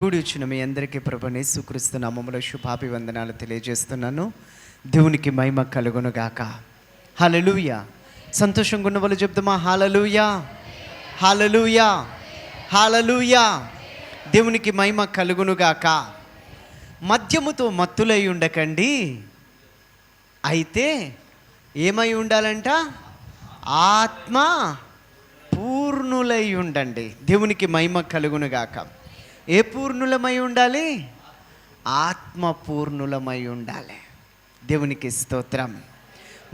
కూడి వచ్చిన మీ అందరికీ ప్రభువైన యేసుక్రీస్తు నామములో శుభాభివందనాలు తెలియజేస్తున్నాను. దేవునికి మహిమ కలుగును గాక. హల్లెలూయా. సంతోషంగా ఉన్న వాళ్ళు చెప్తామా? హల్లెలూయా, హల్లెలూయా, హల్లెలూయా. దేవునికి మహిమ కలుగును గాక. మద్యముతో మత్తులై ఉండకండి, అయితే ఏమై ఉండాలంట? ఆత్మ పూర్ణులై ఉండండి. దేవునికి మహిమ కలుగును గాక. ఏ పూర్ణులమై ఉండాలి? ఆత్మ పూర్ణులమై ఉండాలి. దేవునికి స్తోత్రం.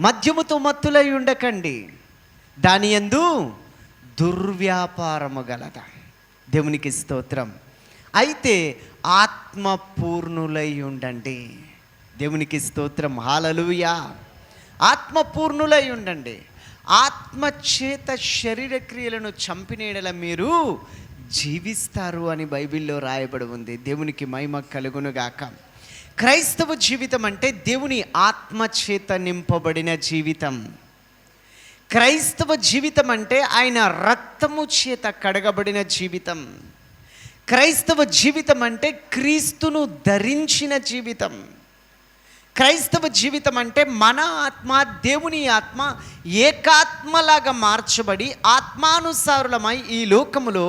మద్యముతో మత్తులై ఉండకండి, దాని యందు దుర్వ్యాపారము గలదా. దేవునికి స్తోత్రం. అయితే ఆత్మ పూర్ణులై ఉండండి. దేవునికి స్తోత్రం. హల్లెలూయా. ఆత్మ పూర్ణులై ఉండండి. ఆత్మ చేత శరీర క్రియలను చంపినేడల మీరు జీవిస్తారు అని బైబిల్లో రాయబడి ఉంది. దేవునికి మహిమ కలుగును గాక. క్రైస్తవ జీవితం అంటే దేవుని ఆత్మ చేత నింపబడిన జీవితం. క్రైస్తవ జీవితం అంటే ఆయన రక్తము చేత కడగబడిన జీవితం. క్రైస్తవ జీవితం అంటే క్రీస్తును ధరించిన జీవితం. క్రైస్తవ జీవితం అంటే మన ఆత్మ దేవుని ఆత్మ ఏకాత్మలాగా మార్చబడి ఆత్మానుసారులమై ఈ లోకములో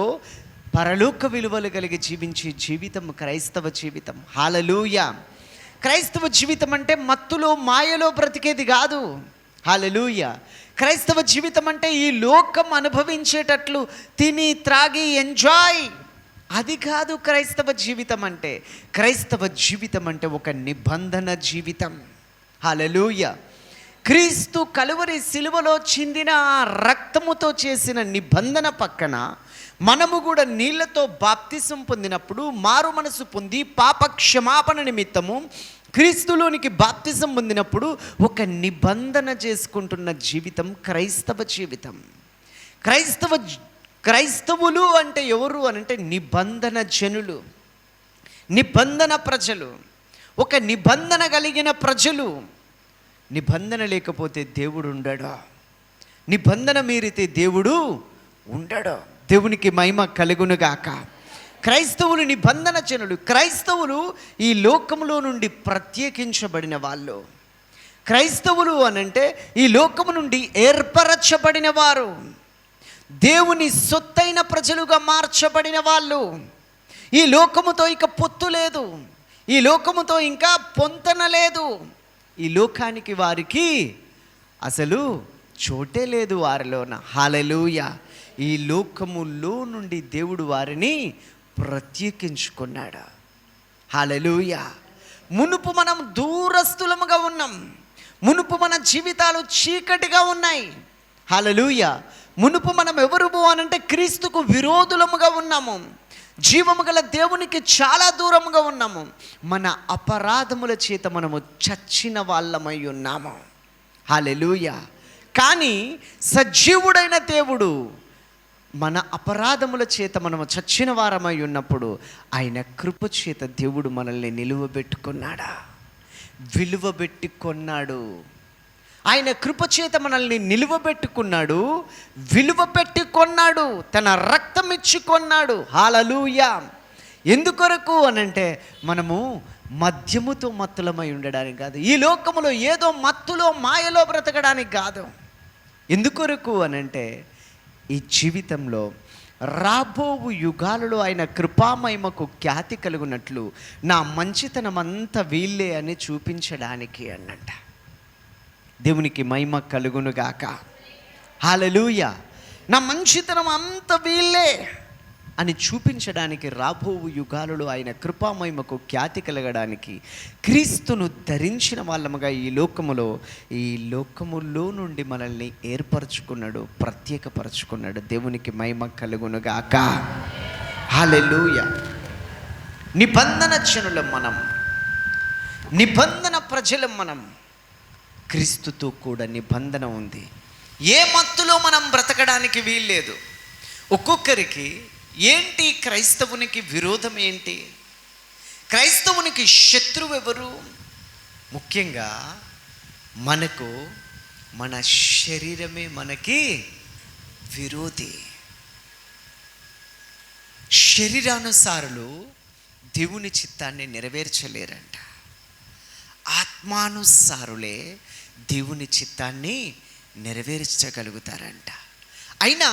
పరలోక విలువలు కలిగి జీవించే జీవితం క్రైస్తవ జీవితం. హల్లెలూయా. క్రైస్తవ జీవితం అంటే మత్తులో మాయలో బ్రతికేది కాదు. హల్లెలూయా. క్రైస్తవ జీవితం అంటే ఈ లోకం అనుభవించేటట్లు తిని త్రాగి ఎంజాయ్, అది కాదు క్రైస్తవ జీవితం అంటే. క్రైస్తవ జీవితం అంటే ఒక నిబంధన జీవితం. హల్లెలూయా. క్రీస్తు కలువరి సిలువలో చిందిన ఆ రక్తముతో చేసిన నిబంధన పక్కన మనము కూడా నీళ్లతో బాప్తిసం పొందినప్పుడు మారు మనసు పొంది పాప క్షమాపణ నిమిత్తము క్రీస్తులోనికి బాప్తిసం పొందినప్పుడు ఒక నిబంధన చేసుకుంటున్న జీవితం క్రైస్తవ జీవితం. క్రైస్తవులు అంటే ఎవరు అని అంటే నిబంధన జనులు, నిబంధన ప్రజలు, ఒక నిబంధన కలిగిన ప్రజలు. నిబంధన లేకపోతే దేవుడు ఉండడు, నిబంధన మీరితే దేవుడు ఉండడు. దేవునికి మహిమ కలుగును గాక. క్రైస్తవులు నిబంధన జనులు. క్రైస్తవులు ఈ లోకములో నుండి ప్రత్యేకించబడిన వాళ్ళు. క్రైస్తవులు అనంటే ఈ లోకము నుండి ఏర్పరచబడిన వారు, దేవుని సొత్తైన ప్రజలుగా మార్చబడిన వాళ్ళు. ఈ లోకముతో ఇక పొత్తు లేదు, ఈ లోకముతో ఇంకా పొంతన లేదు. ఈ లోకానికి వారికి అసలు చోటే లేదు వారిలోన. హల్లెలూయా. ఈ లోకములో నుండి దేవుడు వారిని ప్రత్యేకించుకున్నాడు. హల్లెలూయా. మునుపు మనం దూరస్తులముగా ఉన్నాం, మునుపు మన జీవితాలు చీకటిగా ఉన్నాయి. హల్లెలూయా. మునుపు మనం ఎవరు అనంటే క్రీస్తుకు విరోధులముగా ఉన్నాము, జీవము గల దేవునికి చాలా దూరముగా ఉన్నాము. మన అపరాధముల చేత మనము చచ్చిన వాళ్ళమై ఉన్నాము. హల్లెలూయా. కానీ సజీవుడైన దేవుడు మన అపరాధముల చేత మనము చచ్చిన వారమై ఉన్నప్పుడు ఆయన కృప చేత దేవుడు మనల్ని నిలువబెట్టుకున్నాడా, విలువబెట్టుకున్నాడు. ఆయన కృప చేత మనల్ని నిలువబెట్టుకున్నాడు, విలువ పెట్టుకున్నాడు, తన రక్తం ఇచ్చుకున్నాడు. హల్లెలూయా. ఎందుకొరకు అనంటే మనము మద్యముతో మత్తులమై ఉండడానికి కాదు, ఈ లోకములో ఏదో మత్తులో మాయలో బ్రతకడానికి కాదు. ఎందుకొరకు అనంటే ఈ జీవితంలో రాబోవు యుగాలలో ఆయన కృపామహిమకు ఖ్యాతి కలుగునట్లు నా మంచితనం అంతా వీళ్ళే అని చూపించడానికి అన్నట్ట. దేవునికి మహిమ కలుగును గాక. హల్లెలూయా. నా మంచితనం అంత వీళ్ళే అని చూపించడానికి రాబోవు యుగాలలో ఆయన కృపామహిమకు ఖ్యాతి కలగడానికి క్రీస్తును ధరించిన వాళ్ళముగా ఈ లోకములో నుండి మనల్ని ఏర్పరచుకున్నాడు, ప్రత్యేకపరచుకున్నాడు. దేవునికి మహిమ కలుగును గాక. హల్లెలూయా. నిబంధన జనులం మనం, నిబంధన ప్రజలం మనం. క్రీస్తుతో కూడా నిబంధన ఉంది. ఏ మత్తులో మనం బ్రతకడానికి వీల్లేదు. ఒక్కొక్కరికి ఏంటి క్రైస్తవునికి విరోధం ఏంటి, క్రైస్తవునికి శత్రువు ఎవరు? ముఖ్యంగా మనకు మన శరీరమే మనకి విరోధి. శరీరానుసారులు దేవుని చిత్తాన్ని నెరవేర్చలేరంట. ఆత్మానుసారులే దేవుని చిత్తాన్ని నెరవేర్చగలుగుతారంట. అయినా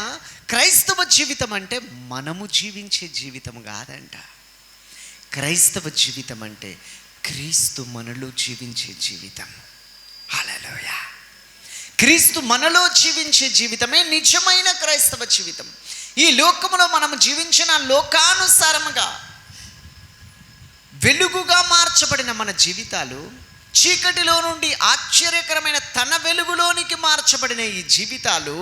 క్రైస్తవ జీవితం అంటే మనము జీవించే జీవితం కాదంట. క్రైస్తవ జీవితం అంటే క్రీస్తు మనలో జీవించే జీవితం. హల్లెలూయా. క్రీస్తు మనలో జీవించే జీవితమే నిజమైన క్రైస్తవ జీవితం. ఈ లోకములో మనం జీవించిన లోకానుసారముగా వెలుగుగా మార్చబడిన మన జీవితాలు, చీకటిలో నుండి ఆశ్చర్యకరమైన తన వెలుగులోనికి మార్చబడిన ఈ జీవితాలు,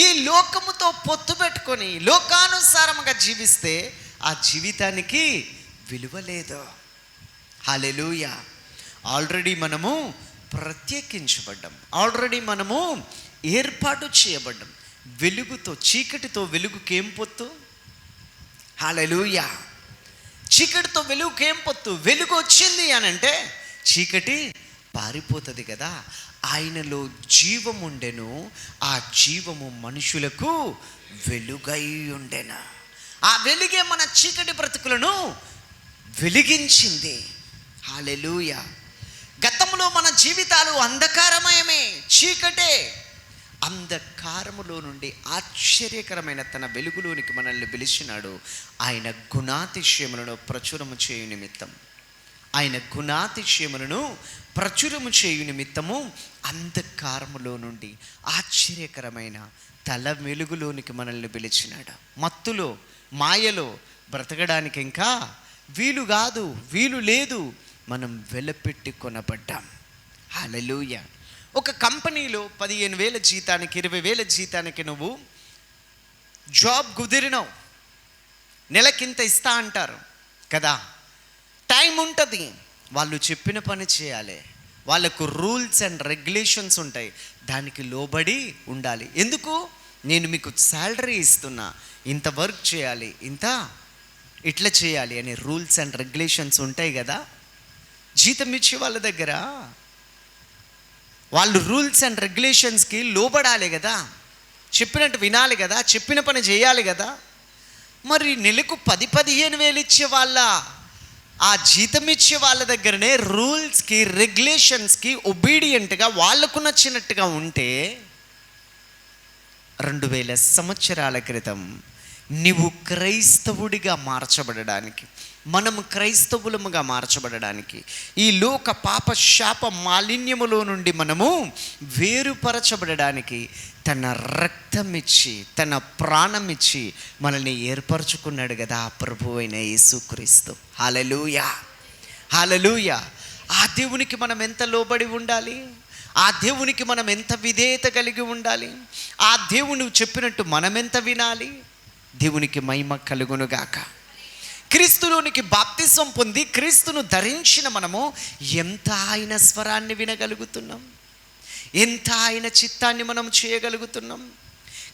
ఈ లోకముతో పొత్తు పెట్టుకొని లోకానుసారముగా జీవిస్తే ఆ జీవితానికి విలువ లేదు. హల్లెలూయా. ఆల్రెడీ మనము ప్రత్యేకించబడ్డాం, ఆల్రెడీ మనము ఏర్పాటు చేయబడ్డాం. వెలుగుతో చీకటితో వెలుగుకి ఏం పొత్తు? హల్లెలూయా. చీకటితో వెలుగుకి ఏం పొత్తు? వెలుగు వచ్చింది అని అంటే చీకటి పారిపోతుంది కదా. ఆయనలో జీవం ఉండెను, ఆ జీవము మనుషులకు వెలుగై ఉండెను. ఆ వెలుగే మన చీకటి బ్రతుకులను వెలిగించింది. హల్లెలూయా. గతంలో మన జీవితాలు అంధకారమయమే, చీకటే. అంధకారములో నుండి ఆశ్చర్యకరమైన తన వెలుగులోనికి మనల్ని పిలిచినాడు. ఆయన గుణాతిశయములను ప్రచురము చేయు నిమిత్తం, ఆయన గుణాతిశయములను ప్రచురము చేయు నిమిత్తము అంధకారములో నుండి ఆశ్చర్యకరమైన తల వెలుగులోనికి మనల్ని పిలిచినాడు. మత్తులో మాయలో బ్రతకడానికి ఇంకా వీలు కాదు, వీలు లేదు. మనం వెలపెట్టి కొనబడ్డాం. హల్లెలూయా. ఒక కంపెనీలో 15,000 జీతానికి 20,000 జీతానికి నువ్వు జాబ్ కుదిరినావు. నెలకింత ఇస్తా అంటారు కదా. టైం ఉంటుంది, వాళ్ళు చెప్పిన పని చేయాలి. వాళ్ళకు రూల్స్ అండ్ రెగ్యులేషన్స్ ఉంటాయి, దానికి లోబడి ఉండాలి. ఎందుకు? నేను మీకు శాలరీ ఇస్తున్నా, ఇంత వర్క్ చేయాలి, ఇంత ఇట్లా చేయాలి అనే రూల్స్ అండ్ రెగ్యులేషన్స్ ఉంటాయి కదా. జీతం ఇచ్చే వాళ్ళ దగ్గర వాళ్ళు రూల్స్ అండ్ రెగ్యులేషన్స్కి లోబడాలి కదా, చెప్పినట్టు వినాలి కదా, చెప్పిన పని చేయాలి కదా. మరి నెలకు 10,000-15,000 ఇచ్చే వాళ్ళ, ఆ జీతం ఇచ్చే వాళ్ళ దగ్గరనే రూల్స్కి రెగ్యులేషన్స్కి ఒబీడియంట్గా వాళ్ళకు నచ్చినట్టుగా ఉంటే 2000 సంవత్సరాల క్రితం నీవు క్రైస్తవుడిగా మార్చబడడానికి, మనము క్రైస్తవులముగా మార్చబడడానికి, ఈ లోక పాప శాప మాలిన్యములో నుండి మనము వేరుపరచబడడానికి తన రక్తం ఇచ్చి తన ప్రాణం ఇచ్చి మనల్ని ఏర్పరచుకున్నాడు కదా ఆ ప్రభువు అయిన యేసుక్రీస్తు. హల్లెలూయా. హల్లెలూయా. ఆ దేవునికి మనం ఎంత లోబడి ఉండాలి, ఆ దేవునికి మనం ఎంత విధేయత కలిగి ఉండాలి, ఆ దేవుని చెప్పినట్టు మనం ఎంత వినాలి. దేవునికి మహిమ కలుగునుగాక. క్రీస్తులోనికి బాప్తిసం పొంది క్రీస్తును ధరించిన మనము ఎంత ఆయన స్వరాన్ని వినగలుగుతున్నాం, ఎంత ఆయన చిత్తాన్ని మనం చేయగలుగుతున్నాం.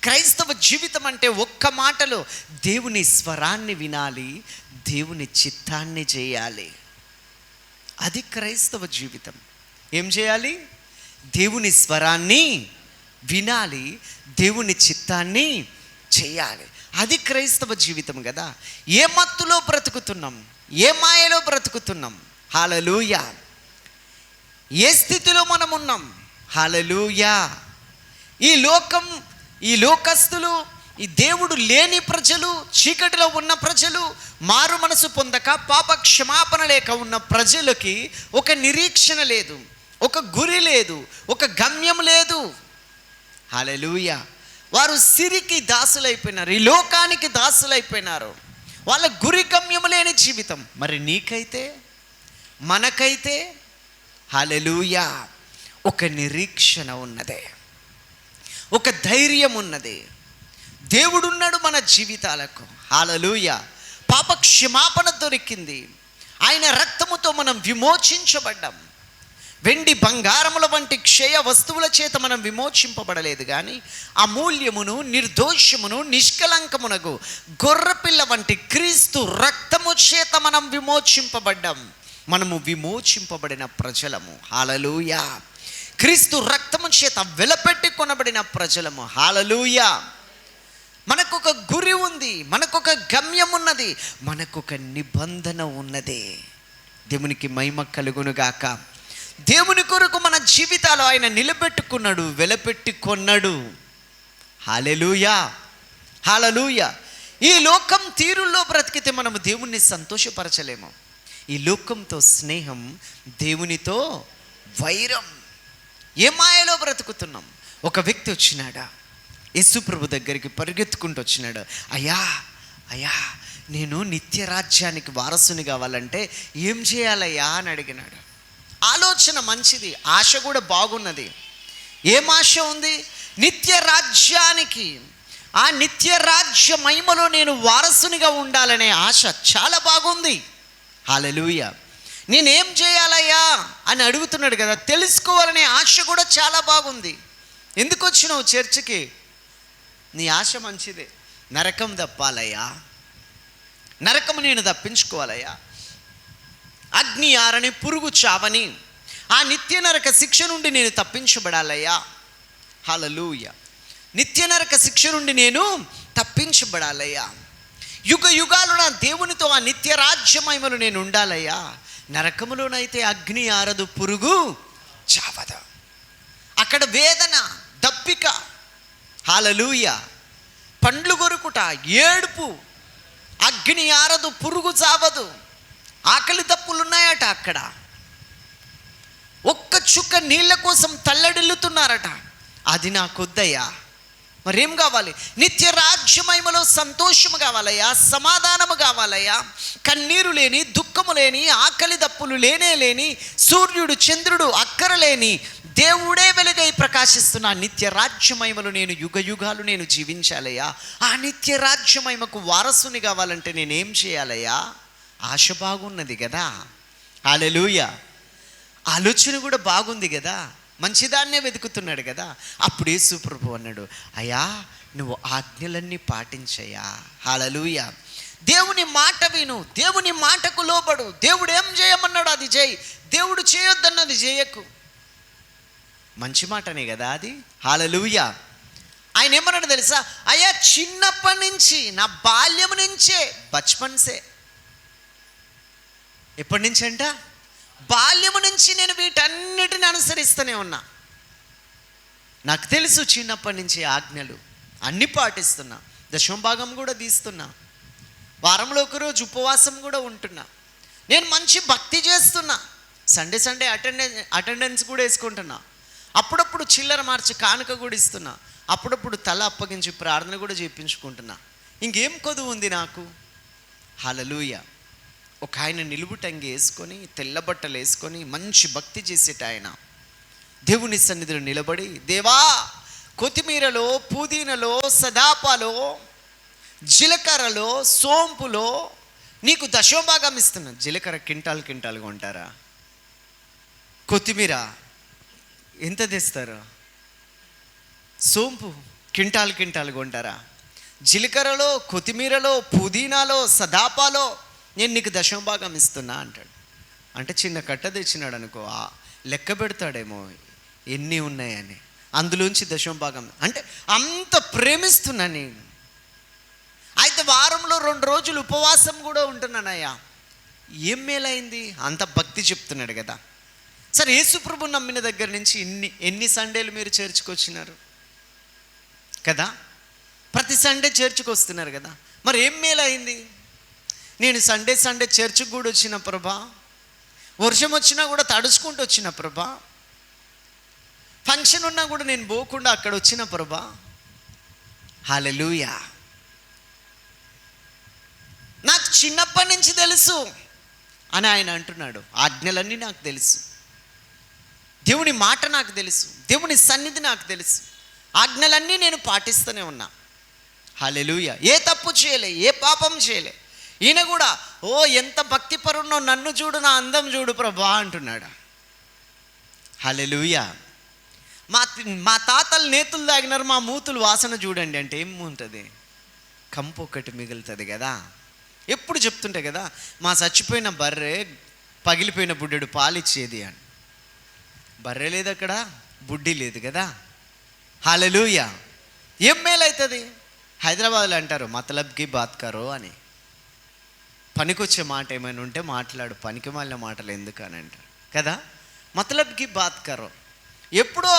క్రైస్తవ జీవితం అంటే ఒక్క మాటలో దేవుని స్వరాన్ని వినాలి, దేవుని చిత్తాన్ని చేయాలి. అది క్రైస్తవ జీవితం. ఏం చేయాలి? దేవుని స్వరాన్ని వినాలి, దేవుని చిత్తాన్ని చేయాలి. అది క్రైస్తవ జీవితం కదా. ఏ మత్తులో బ్రతుకుతున్నాం, ఏ మాయలో బ్రతుకుతున్నాం? హల్లెలూయా. ఏ స్థితిలో మనం ఉన్నాం? హల్లెలూయా. ఈ లోకస్తులు, ఈ దేవుడు లేని ప్రజలు, చీకటిలో ఉన్న ప్రజలు, మారు మనసు పొందక పాప క్షమాపణ లేక ఉన్న ప్రజలకి ఒక నిరీక్షణ లేదు, ఒక గురి లేదు, ఒక గమ్యం లేదు. హల్లెలూయా. వారు సిరికి దాసులైపోయినారు, ఈ లోకానికి దాసులైపోయినారు. వాళ్ళ గురి గమ్యం లేని జీవితం. మరి నీకైతే, మనకైతే హల్లెలూయా ఒక నిరీక్షణ ఉన్నదే, ఒక ధైర్యం ఉన్నది. దేవుడున్నాడు మన జీవితాలకు. హల్లెలూయా. పాప క్షమాపణ దొరికింది, ఆయన రక్తముతో మనం విమోచించబడ్డాం. వెండి బంగారముల వంటి క్షయ వస్తువుల చేత మనం విమోచింపబడలేదు, కానీ అమూల్యమును నిర్దోషమును నిష్కలంకమునకు గొర్రెపిల్ల వంటి క్రీస్తు రక్తము చేత మనం విమోచింపబడ్డాం. మనము విమోచింపబడిన ప్రజలము. హల్లెలూయా. క్రీస్తు రక్తము చేత వెలపెట్టి కొనబడిన ప్రజలము. హల్లెలూయా. మనకొక గురి ఉంది, మనకొక గమ్యం ఉన్నది, మనకొక నిబంధన ఉన్నది. దేవునికి మహిమ కలుగునుగాక. దేవుని కొరకు మన జీవితాలు ఆయన నిలబెట్టుకున్నాడు, వెలపెట్టి కొన్నాడు. హల్లెలూయా, హల్లెలూయా. ఈ లోకం తీరుల్లో బ్రతికితే మనము దేవుణ్ణి సంతోషపరచలేము. ఈ లోకంతో స్నేహం, దేవునితో వైరం. ఏ మాయలో బ్రతుకుతున్నాం. ఒక వ్యక్తి వచ్చినాడా, యేసు ప్రభు దగ్గరికి పరిగెత్తుకుంటూ వచ్చినాడు. అయ్యా అయ్యా, నేను నిత్య రాజ్యానికి వారసుని కావాలంటే ఏం చేయాలయ్యా అని అడిగినాడు. ఆలోచన మంచిది, ఆశ కూడా బాగున్నది. ఏం ఆశ ఉంది? నిత్య రాజ్యానికి, ఆ నిత్య రాజ్య మహిమలో నేను వారసునిగా ఉండాలనే ఆశ చాలా బాగుంది. హల్లెలూయా. నేనేం చేయాలయ్యా అని అడుగుతున్నాడు కదా, తెలుసుకోవాలనే ఆశ కూడా చాలా బాగుంది. ఎందుకు వచ్చినావు చర్చికి? నీ ఆశ మంచిదే. నరకం తప్పాలయ్యా, నరకము నేను తప్పించుకోవాలయ్యా, అగ్ని ఆరని పురుగు చావని ఆ నిత్య నరక శిక్ష నుండి నేను తప్పించబడాలయ్యా. హల్లెలూయా. నిత్య నరక శిక్ష నుండి నేను తప్పించబడాలయ్యా. యుగ యుగాలు నా దేవునితో ఆ నిత్య రాజ్యమహిమలు నేను ఉండాలయ్యా. నరకములోనైతే అగ్ని ఆరదు, పురుగు చావదు. అక్కడ వేదన, దప్పిక, హల్లెలూయా, పండ్లు కొరుకుట, ఏడుపు, అగ్ని ఆరదు, పురుగు చావదు, ఆకలి దప్పులు ఉన్నాయట. అక్కడ ఒక్క చుక్క నీళ్ళ కోసం తల్లడిల్లుతున్నారట. అది నాకొద్దయ్యా. మరేం కావాలి? నిత్య రాజ్యమహిమలో సంతోషము కావాలయ్యా, సమాధానము కావాలయ్యా, కన్నీరు లేని, దుఃఖము లేని, ఆకలి దప్పులు లేనే లేని, సూర్యుడు చంద్రుడు అక్కరలేని, దేవుడే వెలుగై ప్రకాశిస్తున్న నిత్య రాజ్యమహిమలు నేను యుగ యుగాలు నేను జీవించాలయ్యా. ఆ నిత్య రాజ్యమహిమకు వారసుని కావాలంటే నేనేం చేయాలయ్యా? ఆశ బాగున్నది కదా. హల్లెలూయా. ఆలోచన కూడా బాగుంది కదా, మంచిదాన్నే వెతుకుతున్నాడు కదా. అప్పుడు యేసు ప్రభువు అన్నాడు, అయ్యా నువ్వు ఆజ్ఞలన్నీ పాటించయ్యా. హల్లెలూయా. దేవుని మాట విను, దేవుని మాటకు లోబడు. దేవుడు ఏం చేయమన్నాడు అది చేయి, దేవుడు చేయొద్దన్నది చేయకు. మంచి మాటనే కదా అది. హల్లెలూయా. ఆయన ఏమన్నాడు తెలుసా? అయ్యా చిన్నప్పటి నుంచి, నా బాల్యం నుంచే, బచ్పన్సే. ఎప్పటి నుంచి అంట? బాల్యము నుంచి నేను వీటన్నిటిని అనుసరిస్తూనే ఉన్నా. నాకు తెలుసు చిన్నప్పటి నుంచి ఆజ్ఞలు అన్నీ పాటిస్తున్నా, దశమభాగం కూడా తీస్తున్నా, వారంలో ఒకరోజు ఉపవాసం కూడా ఉంటున్నా, నేను మంచి భక్తి చేస్తున్నా, సండే అటెండెన్స్ కూడా వేసుకుంటున్నా, అప్పుడప్పుడు చిల్లర మార్చి కానుక కూడా ఇస్తున్నా, అప్పుడప్పుడు తల అప్పగించి ప్రార్థన కూడా చేయించుకుంటున్నా. ఇంకేం కొదువు ఉంది నాకు? హల్లెలూయా. ఒక ఆయన నిలువుటంగి వేసుకొని, తెల్ల బట్టలు వేసుకొని, మంచి భక్తి చేసేట ఆయన దేవుని సన్నిధిలో నిలబడి, దేవా కొత్తిమీరలో, పుదీనలో, సదాపాలో, జీలకర్రలో, సోంపులో నీకు దశమభాగం ఇస్తున్నాను. జీలకర్ర కింటాలుగా ఉంటారా? కొత్తిమీర ఎంత తెస్తారు? సోంపు కింటాలుగా ఉంటారా? జీలకర్రలో, కొత్తిమీరలో, పుదీనాలో, సదాపాలో నేను నీకు దశమభాగం ఇస్తున్నా అంటాడు. అంటే చిన్న కట్ట తెచ్చినాడు అనుకో, లెక్క పెడతాడేమో ఎన్ని ఉన్నాయని, అందులోంచి దశమభాగం. అంటే అంత ప్రేమిస్తున్నా నేను. అయితే వారంలో 2 రోజులు ఉపవాసం కూడా ఉంటున్నానయ్యా. ఏం మేలైంది? అంత భక్తి చెప్తున్నాడు కదా. సరే, యేసుప్రభు నమ్మిన దగ్గర నుంచి ఎన్ని సండేలు మీరు చర్చికి వచ్చినారు కదా? ప్రతి సండే చర్చికి వస్తున్నారు కదా. మరి ఏం మేలైంది? నేను సండే చర్చికి కూడా వచ్చిన ప్రభా, వర్షం వచ్చినా కూడా తడుచుకుంటూ వచ్చిన ప్రభా, ఫంక్షన్ ఉన్నా కూడా నేను పోకుండా అక్కడ వచ్చిన ప్రభా. హల్లెలూయా. నాకు చిన్నప్పటి నుంచి తెలుసు అని ఆయన అంటున్నాడు. ఆజ్ఞలన్నీ నాకు తెలుసు, దేవుని మాట నాకు తెలుసు, దేవుని సన్నిధి నాకు తెలుసు, ఆజ్ఞలన్నీ నేను పాటిస్తూనే ఉన్నా. హల్లెలూయా. ఏ తప్పు చేయలే, ఏ పాపం చేయలే. ఈయన కూడా, ఓ ఎంత భక్తిపరున్నో, నన్ను చూడు, నా అందం చూడు ప్రభా అంటున్నాడు. హల్లెలూయా. మా తాతలు నేతులు తాగినారు, మా మూతులు వాసన చూడండి అంటే ఏముంటుంది? కంపు ఒకటి మిగులుతుంది కదా. ఎప్పుడు చెప్తుంటే కదా, మా చచ్చిపోయిన బర్రె పగిలిపోయిన బుడ్డెడు పాలిచ్చేది అని. బర్రె లేదు అక్కడ, బుడ్డి లేదు కదా. హల్లెలూయా. ఏం మేలవుతుంది? హైదరాబాద్లో అంటారు మతలబ్కి బాత్ కరో అని. పనికొచ్చే మాట ఏమైనా ఉంటే మాట్లాడు, పనికి మాలిన మాటలు ఎందుకు అని అంటారు కదా. మతలబ్కి బాత్ కరో, ఎప్పుడో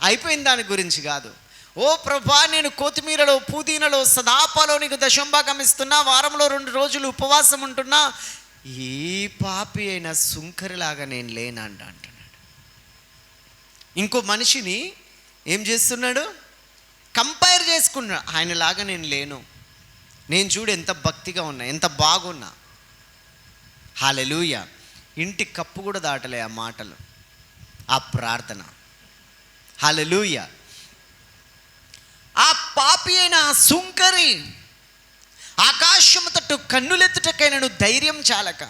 అయిపోయిన దాని గురించి కాదు. ఓ ప్రభా, నేను కొత్తిమీరలో, పుదీనలో, సదాపాలో నీకు దశంభాగం ఇస్తున్నా, వారంలో 2 రోజులు ఉపవాసం ఉంటున్నా, ఏ పాపి అయినా సుంకరిలాగా నేను లేనంట అంటున్నాడు. ఇంకో మనిషిని ఏం చేస్తున్నాడు, కంపేర్ చేసుకున్నాడు. ఆయనలాగా నేను లేను, నేను చూడు ఎంత భక్తిగా ఉన్నా, ఎంత బాగున్నా. హల్లెలూయా. ఇంటి కప్పు కూడా దాటలే ఆ మాటలు, ఆ ప్రార్థన. హల్లెలూయా. ఆ పాపి అయిన ఆ సుంకరి ఆకాశము తట్టు కన్నులెత్తుటకైనను ధైర్యం చాలక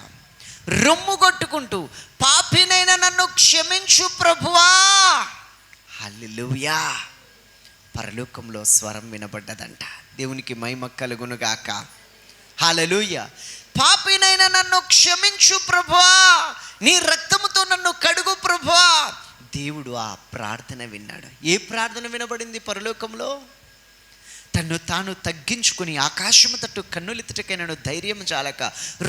రొమ్ము కొట్టుకుంటూ, పాపినైనా నన్ను క్షమించు ప్రభువా. హల్లెలూయా. పరలోకంలో స్వరం వినబడ్డదంట. దేవునికి మహిమ కలుగునుగాక. హల్లెలూయా. పాపినైనా నన్ను క్షమించు ప్రభువా, నీ రక్తముతో నన్ను కడుగు ప్రభువా. దేవుడు ఆ ప్రార్థన విన్నాడు. ఏ ప్రార్థన వినబడింది పరలోకంలో? తన్ను తాను తగ్గించుకుని ఆకాశము తట్టు కన్నులెత్తుటకైనను ధైర్యం చాలక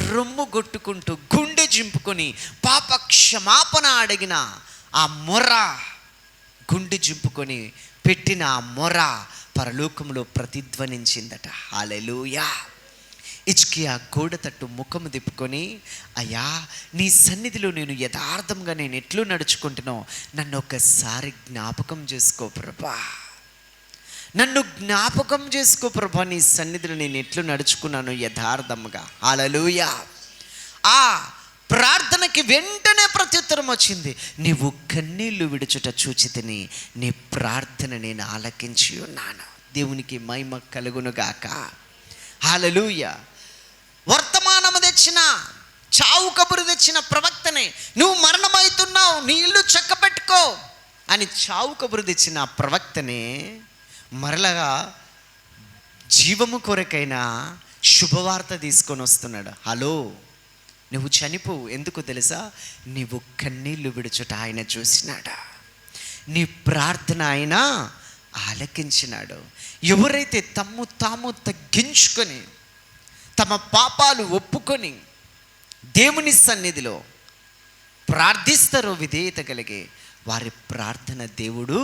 రొమ్ము కొట్టుకుంటూ గుండె జింపుకొని పాప క్షమాపణ అడిగిన ఆ మొర, గుండె జింపుకొని పెట్టిన ఆ మొర పరలోకంలో ప్రతిధ్వనించిందట. హల్లెలూయా. హిజ్కియా గోడ తట్టు ముఖము తిప్పుకొని, అయ్యా నీ సన్నిధిలో నేను యథార్థంగా నేను ఎట్లు నడుచుకుంటున్నానో నన్ను ఒకసారి జ్ఞాపకం చేసుకో ప్రభా, నన్ను జ్ఞాపకం చేసుకో ప్రభా, నీ సన్నిధిలో నేను ఎట్లు నడుచుకున్నాను యథార్థంగా. హల్లెలూయా. ఆ ప్రార్థనకి వెంటనే ప్రత్యుత్తరం వచ్చింది. నీవు కన్నీళ్లు విడుచుట చూచితిని, నీ ప్రార్థన నేను ఆలకించి ఉన్నాను. దేవునికి మహిమ కలుగునుగాక. హల్లెలూయా. వర్తమానము తెచ్చిన, చావు కబురు తెచ్చిన ప్రవక్తనే, నువ్వు మరణమవుతున్నావు, నీ ఇల్లు చక్కబెట్టుకో అని చావు కబురు తెచ్చిన ప్రవక్తనే మరలగా జీవము కొరకైనా శుభవార్త తీసుకొని వస్తున్నాడు. హలో, నువ్వు చనిపోవు. ఎందుకు తెలుసా? నీవు కన్నీళ్లు విడుచుట ఆయన చూసినాడు, నీ ప్రార్థన ఆయన ఆలకించినాడు. ఎవరైతే తమ్ము తాము తగ్గించుకొని తమ పాపాలు ఒప్పుకొని దేవుని సన్నిధిలో ప్రార్థిస్తారో విధేయత కలిగి, వారి ప్రార్థన దేవుడు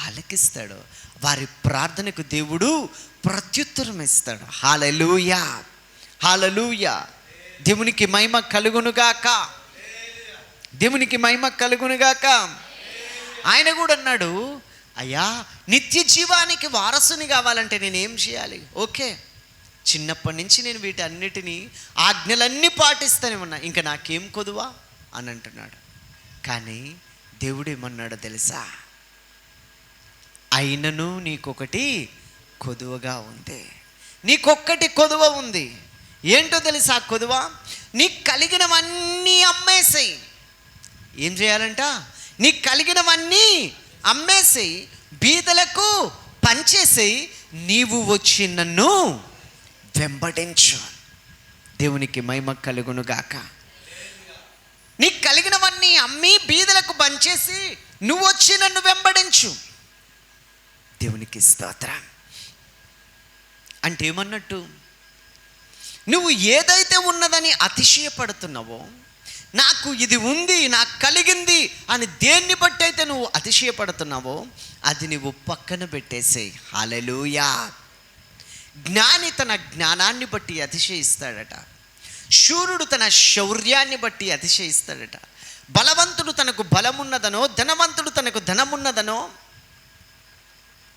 ఆలకిస్తాడు, వారి ప్రార్థనకు దేవుడు ప్రత్యుత్తరం ఇస్తాడు. హల్లెలూయా. హల్లెలూయా. దేవునికి మహిమ కలుగునుగాక. దేవునికి మహిమ కలుగునుగాక. ఆయన కూడా అన్నాడు, అయ్యా నిత్య జీవానికి వారసుని కావాలంటే నేనేం చేయాలి? ఓకే, చిన్నప్పటి నుంచి నేను వీటన్నిటినీ ఆజ్ఞలన్నీ పాటిస్తూనే ఉన్నా, ఇంకా నాకేం కొదువా అని అంటున్నాడు. కానీ దేవుడు ఏమన్నాడో తెలుసా? అయినను నీకొకటి కొదువగా ఉంది. నీకొక్కటి కొదువ ఉంది. ఏంటో తెలుసా కొదువ? నీకు కలిగినవన్నీ అమ్మేసేయి. ఏం చేయాలంట? నీకు కలిగినవన్నీ అమ్మేసేయి, బీదలకు పంచేసేయి, నీవు వచ్చి నన్ను వెంబడించు. దేవునికి మహిమ కలుగునుగాక. నీకు కలిగినవన్నీ అమ్మి బీదలకు పంచేసి నువ్వు వచ్చి నన్ను వెంబడించు. దేవునికి స్తోత్రం. అంటే ఏమన్నట్టు? నువ్వు ఏదైతే ఉన్నదని అతిశయపడుతున్నావో, నాకు ఇది ఉంది, నాకు కలిగింది అని దేన్ని బట్టి అయితే నువ్వు అతిశయపడుతున్నావో అది నువ్వు పక్కన పెట్టేసేయి. హల్లెలూయా. జ్ఞాని తన జ్ఞానాన్ని బట్టి అతిశయిస్తాడట, శూరుడు తన శౌర్యాన్ని బట్టి అతిశయిస్తాడట, బలవంతుడు తనకు బలమున్నదనో, ధనవంతుడు తనకు ధనమున్నదనో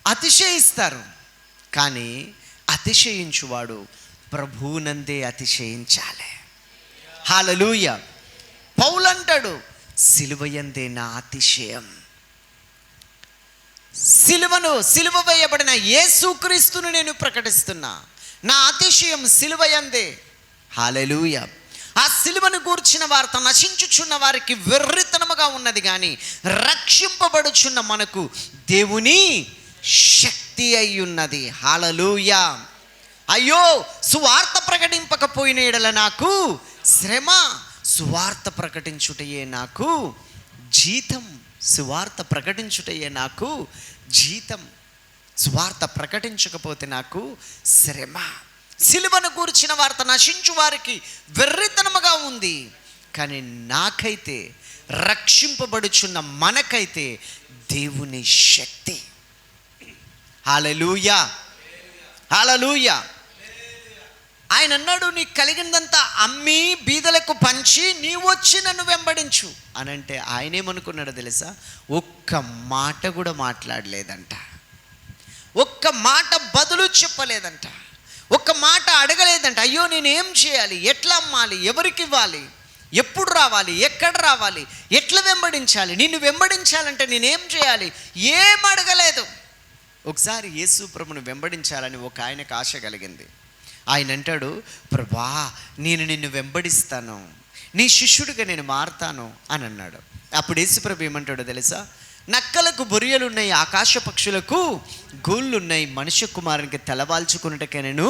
అతిశయిస్తారు. కానీ అతిశయించువాడు ప్రభువునందే అతిశయించాలి. హల్లెలూయా. పౌలు అంటాడు, సిలువయందే నా అతిశయం. సిలువ వేయబడిన యేసుక్రీస్తును నేను ప్రకటిస్తున్నా, నా అతిశయం సిలువయందే. హల్లెలూయా. ఆ సిలువను గూర్చిన వార్త నశించుచున్న వారికి వెర్రితనముగా ఉన్నది, కానీ రక్షింపబడుచున్న మనకు దేవుని శక్తి అయి ఉన్నది. హల్లెలూయా. అయ్యో, సువార్త ప్రకటింపకపోయిన ఎడల నాకు శ్రమ, సువార్త ప్రకటించుటయే నాకు జీతం. సువార్త ప్రకటించుటయే నాకు జీతం. స్వార్థ ప్రకటించకపోతే నాకు శ్రమ. సిలువను గూర్చిన వార్త నశించు వారికి వెర్రితనముగా ఉంది, కానీ నాకైతే, రక్షింపబడుచున్న మనకైతే దేవుని శక్తి. హల్లెలూయా, హల్లెలూయా. ఆయన అన్నాడు, నీకు కలిగినదంతా అమ్మి బీదలకు పంచి నీవు వచ్చి నన్ను వెంబడించు అని అంటే ఆయన ఏమనుకున్నాడో తెలుసా? ఒక్క మాట కూడా మాట్లాడలేదంట, ఒక్క మాట బదులు చెప్పలేదంట, ఒక్క మాట అడగలేదంట. అయ్యో నేనేం చేయాలి, ఎట్లా అమ్మాలి, ఎవరికి ఇవ్వాలి, ఎప్పుడు రావాలి, ఎక్కడ రావాలి, ఎట్లా వెంబడించాలి, నిన్ను వెంబడించాలంటే నేనేం చేయాలి, ఏం అడగలేదు. ఒకసారి యేసు ప్రభువును వెంబడించాలని ఒక ఆయనకు ఆశ కలిగింది. ఆయన అంటాడు, ప్రభా నేను నిన్ను వెంబడిస్తాను, నీ శిష్యుడిగా నేను మారతాను అని అన్నాడు. అప్పుడు యేసు ప్రభు ఏమంటాడో తెలుసా? నక్కలకు బొరియలున్నాయి, ఆకాశ పక్షులకు గూళ్ళున్నాయి, మనుష్య కుమారునికి తలవాల్చుకున్నట్టుకే నేను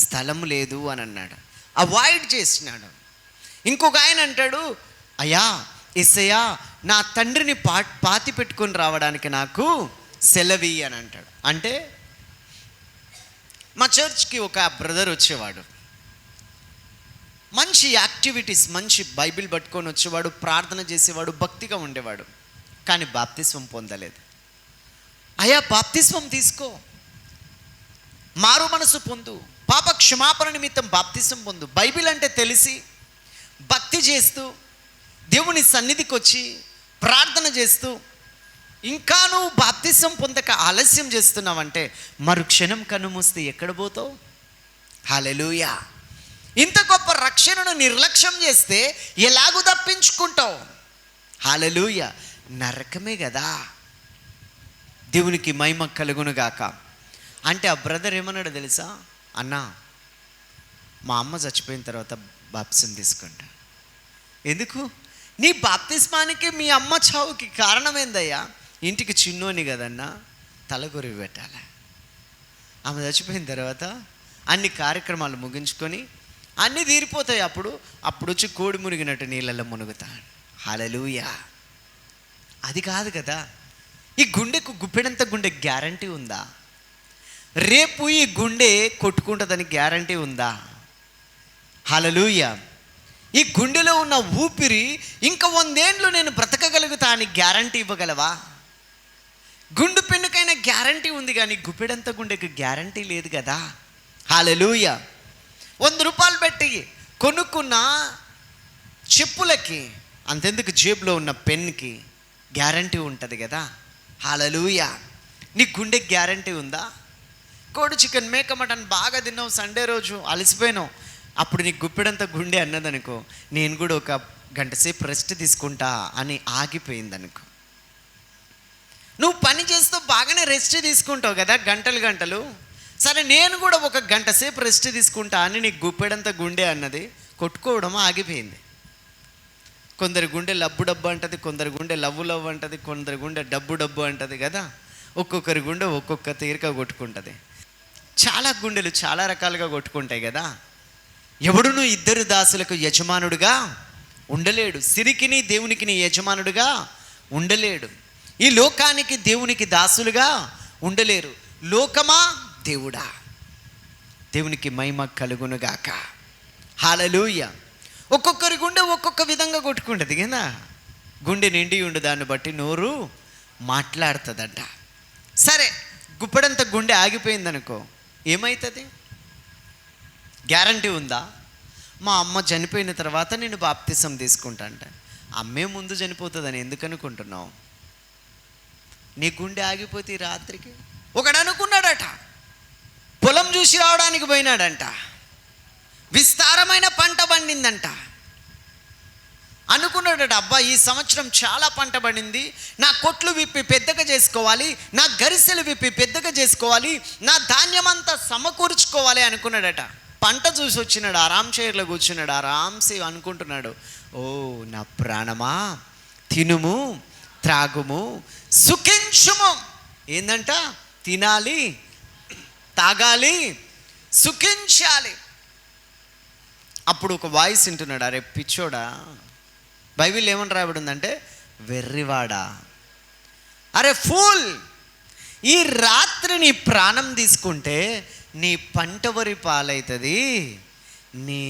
స్థలం లేదు అని అన్నాడు. అవాయిడ్ చేసినాడు. ఇంకొక ఆయన అంటాడు, అయ్యా యేసయ్యా నా తండ్రిని పాతి పెట్టుకొని రావడానికి నాకు సెలవి అని అంటాడు. అంటే మా చర్చ్కి ఒక బ్రదర్ వచ్చేవాడు, మంచి యాక్టివిటీస్, మంచి బైబిల్ పట్టుకొని వచ్చేవాడు, ప్రార్థన చేసేవాడు, భక్తిగా ఉండేవాడు, కానీ బాప్తిస్మం పొందలేదు. అయ్యా బాప్తిస్మం తీసుకో, మారు మనసు పొందు, పాప క్షమాపణ నిమిత్తం బాప్తిస్మం పొందు, బైబిల్ అంటే తెలిసి భక్తి చేస్తూ దేవుని సన్నిధికి వచ్చి ప్రార్థన చేస్తూ ఇంకా నువ్వు బాప్తిసం పొందక ఆలస్యం చేస్తున్నావంటే మరుక్షణం కన్నుమూస్తే ఎక్కడ పోతావు? హల్లెలూయా. ఇంత గొప్ప రక్షణను నిర్లక్ష్యం చేస్తే ఎలాగూ తప్పించుకుంటావు? హల్లెలూయా. నరకమే కదా. దేవునికి మహిమ కలుగునుగాక. అంటే ఆ బ్రదర్ ఏమన్నాడు తెలుసా? అన్నా మా అమ్మ చచ్చిపోయిన తర్వాత బాప్తిసం తీసుకుంటా. ఎందుకు? నీ బాప్తిస్మానికి మీ అమ్మ చావుకి కారణం ఏందయ్యా? ఇంటికి చిన్నోని కదన్నా, తలగొరివి పెట్టాలి. ఆమె చచ్చిపోయిన తర్వాత అన్ని కార్యక్రమాలు ముగించుకొని అన్నీ తీరిపోతాయి. అప్పుడు వచ్చి కోడి మునిగినట్టు నీళ్ళల్లో మునుగుతాను. హల్లెలూయా. అది కాదు కదా. ఈ గుండెకు గుప్పెడంత గుండె గ్యారంటీ ఉందా? రేపు ఈ గుండె కొట్టుకుంటుందని గ్యారంటీ ఉందా? హల్లెలూయా. ఈ గుండెలో ఉన్న ఊపిరి ఇంకా 100 ఏళ్ళు నేను బ్రతకగలుగుతా అని గ్యారంటీ ఇవ్వగలవా? గుండు పెన్నుకైనా గ్యారంటీ ఉంది, కానీ గుప్పెడంత గుండెకు గ్యారంటీ లేదు కదా. హల్లెలూయా. 100 రూపాయలు పెట్టి కొనుక్కున్న చెప్పులకి అంతెందుకు, జేబులో ఉన్న పెన్కి గ్యారంటీ ఉంటుంది కదా. హల్లెలూయా. నీ గుండెకి గ్యారంటీ ఉందా? కోడి చికెన్ మేక మటన్ బాగా తిన్నావు, సండే రోజు అలసిపోయినావు, అప్పుడు నీకు గుప్పెడంత గుండె అన్నదనుకో, నేను కూడా ఒక గంట సేపు రెస్ట్ తీసుకుంటా అని ఆగిపోయిందనుకో. నువ్వు పని చేస్తూ బాగానే రెస్ట్ తీసుకుంటావు కదా గంటలు, సరే నేను కూడా ఒక గంట సేపు రెస్ట్ తీసుకుంటా అని నీకు గుప్పెడంత గుండె అన్నది కొట్టుకోవడం ఆగిపోయింది. కొందరి గుండె లబ్బు డబ్బు అంటది, కొందరి గుండె లవ్వు అంటది, కొందరి గుండె డబ్బు అంటది కదా. ఒక్కొక్కరి గుండె ఒక్కొక్క తీరిక కొట్టుకుంటుంది. చాలా గుండెలు చాలా రకాలుగా కొట్టుకుంటాయి కదా. ఎవడును 2 దాసులకు యజమానుడుగా ఉండలేడు. సిరికిని దేవునికి యజమానుడుగా ఉండలేడు. ఈ లోకానికి దేవునికి దాసులుగా ఉండలేరు. లోకమా దేవుడా? దేవునికి మహిమ కలుగునుగాక. హల్లెలూయా. ఒక్కొక్కరి గుండె ఒక్కొక్క విధంగా కొట్టుకుంటుంది కదా. గుండె నిండి ఉండు, దాన్ని బట్టి నోరు మాట్లాడుతుందంట. సరే, గుప్పెడంత గుండె ఆగిపోయిందనుకో, ఏమవుతుంది? గ్యారంటీ ఉందా? మా అమ్మ చనిపోయిన తర్వాత నేను బాప్తిసం తీసుకుంటా అంటే, అమ్మే ముందు చనిపోతుందని ఎందుకు అనుకుంటున్నావు? నీ గుండె ఆగిపోతే ఈ రాత్రికి. ఒకడు అనుకున్నాడట, పొలం చూసి రావడానికి పోయినాడంట, విస్తారమైన పంట పండిందంట. అనుకున్నాడట, అబ్బా ఈ సంవత్సరం చాలా పంట పండింది, నా కొట్లు విప్పి పెద్దగా చేసుకోవాలి, నా గరిసెలు విప్పి పెద్దగా చేసుకోవాలి, నా ధాన్యం అంతా సమకూర్చుకోవాలి అనుకున్నాడట. పంట చూసి వచ్చినాడు, ఆరాం చైర్లో కూర్చున్నాడు, ఆరాంసి అనుకుంటున్నాడు, ఓ నా ప్రాణమా తినుము త్రాగుము సుఖించుము. ఏందంట? తినాలి, తాగాలి, సుఖించాలి. అప్పుడు ఒక వాయిస్ వింటున్నాడు, అరే పిచ్చోడా, బైబిల్ ఏమని రాయబడిందంటే వెర్రివాడా, అరే ఫూల్, ఈ రాత్రి నీ ప్రాణం తీసుకుంటే నీ పంట వరి పాలవుతుంది, నీ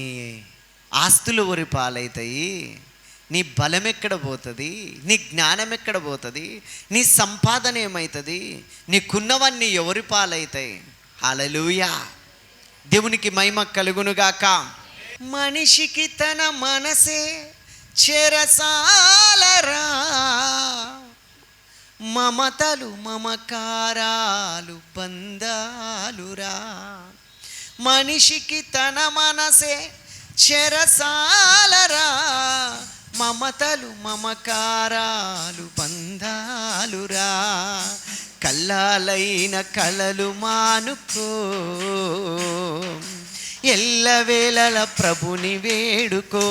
ఆస్తులు వరి పాలవుతాయి, నీ బలం ఎక్కడ పోతుంది, నీ జ్ఞానం ఎక్కడ పోతుంది, నీ సంపాదన ఏమవుతుంది, నీకున్నవన్నీ ఎవరి పాలవుతాయి. హల్లెలూయా, దేవునికి మహిమ కలుగునుగాక. మనిషికి తన మనసే చెరసాలరా, మమతలు మమకారాలు బంధాలురా. మనిషికి తన మనసే చెరసాలరా, మమతలు మమకారాలు బంధాలురా. కల్లాలైన కలలు మానుకో, ఎల్లవేళల ప్రభుని వేడుకో.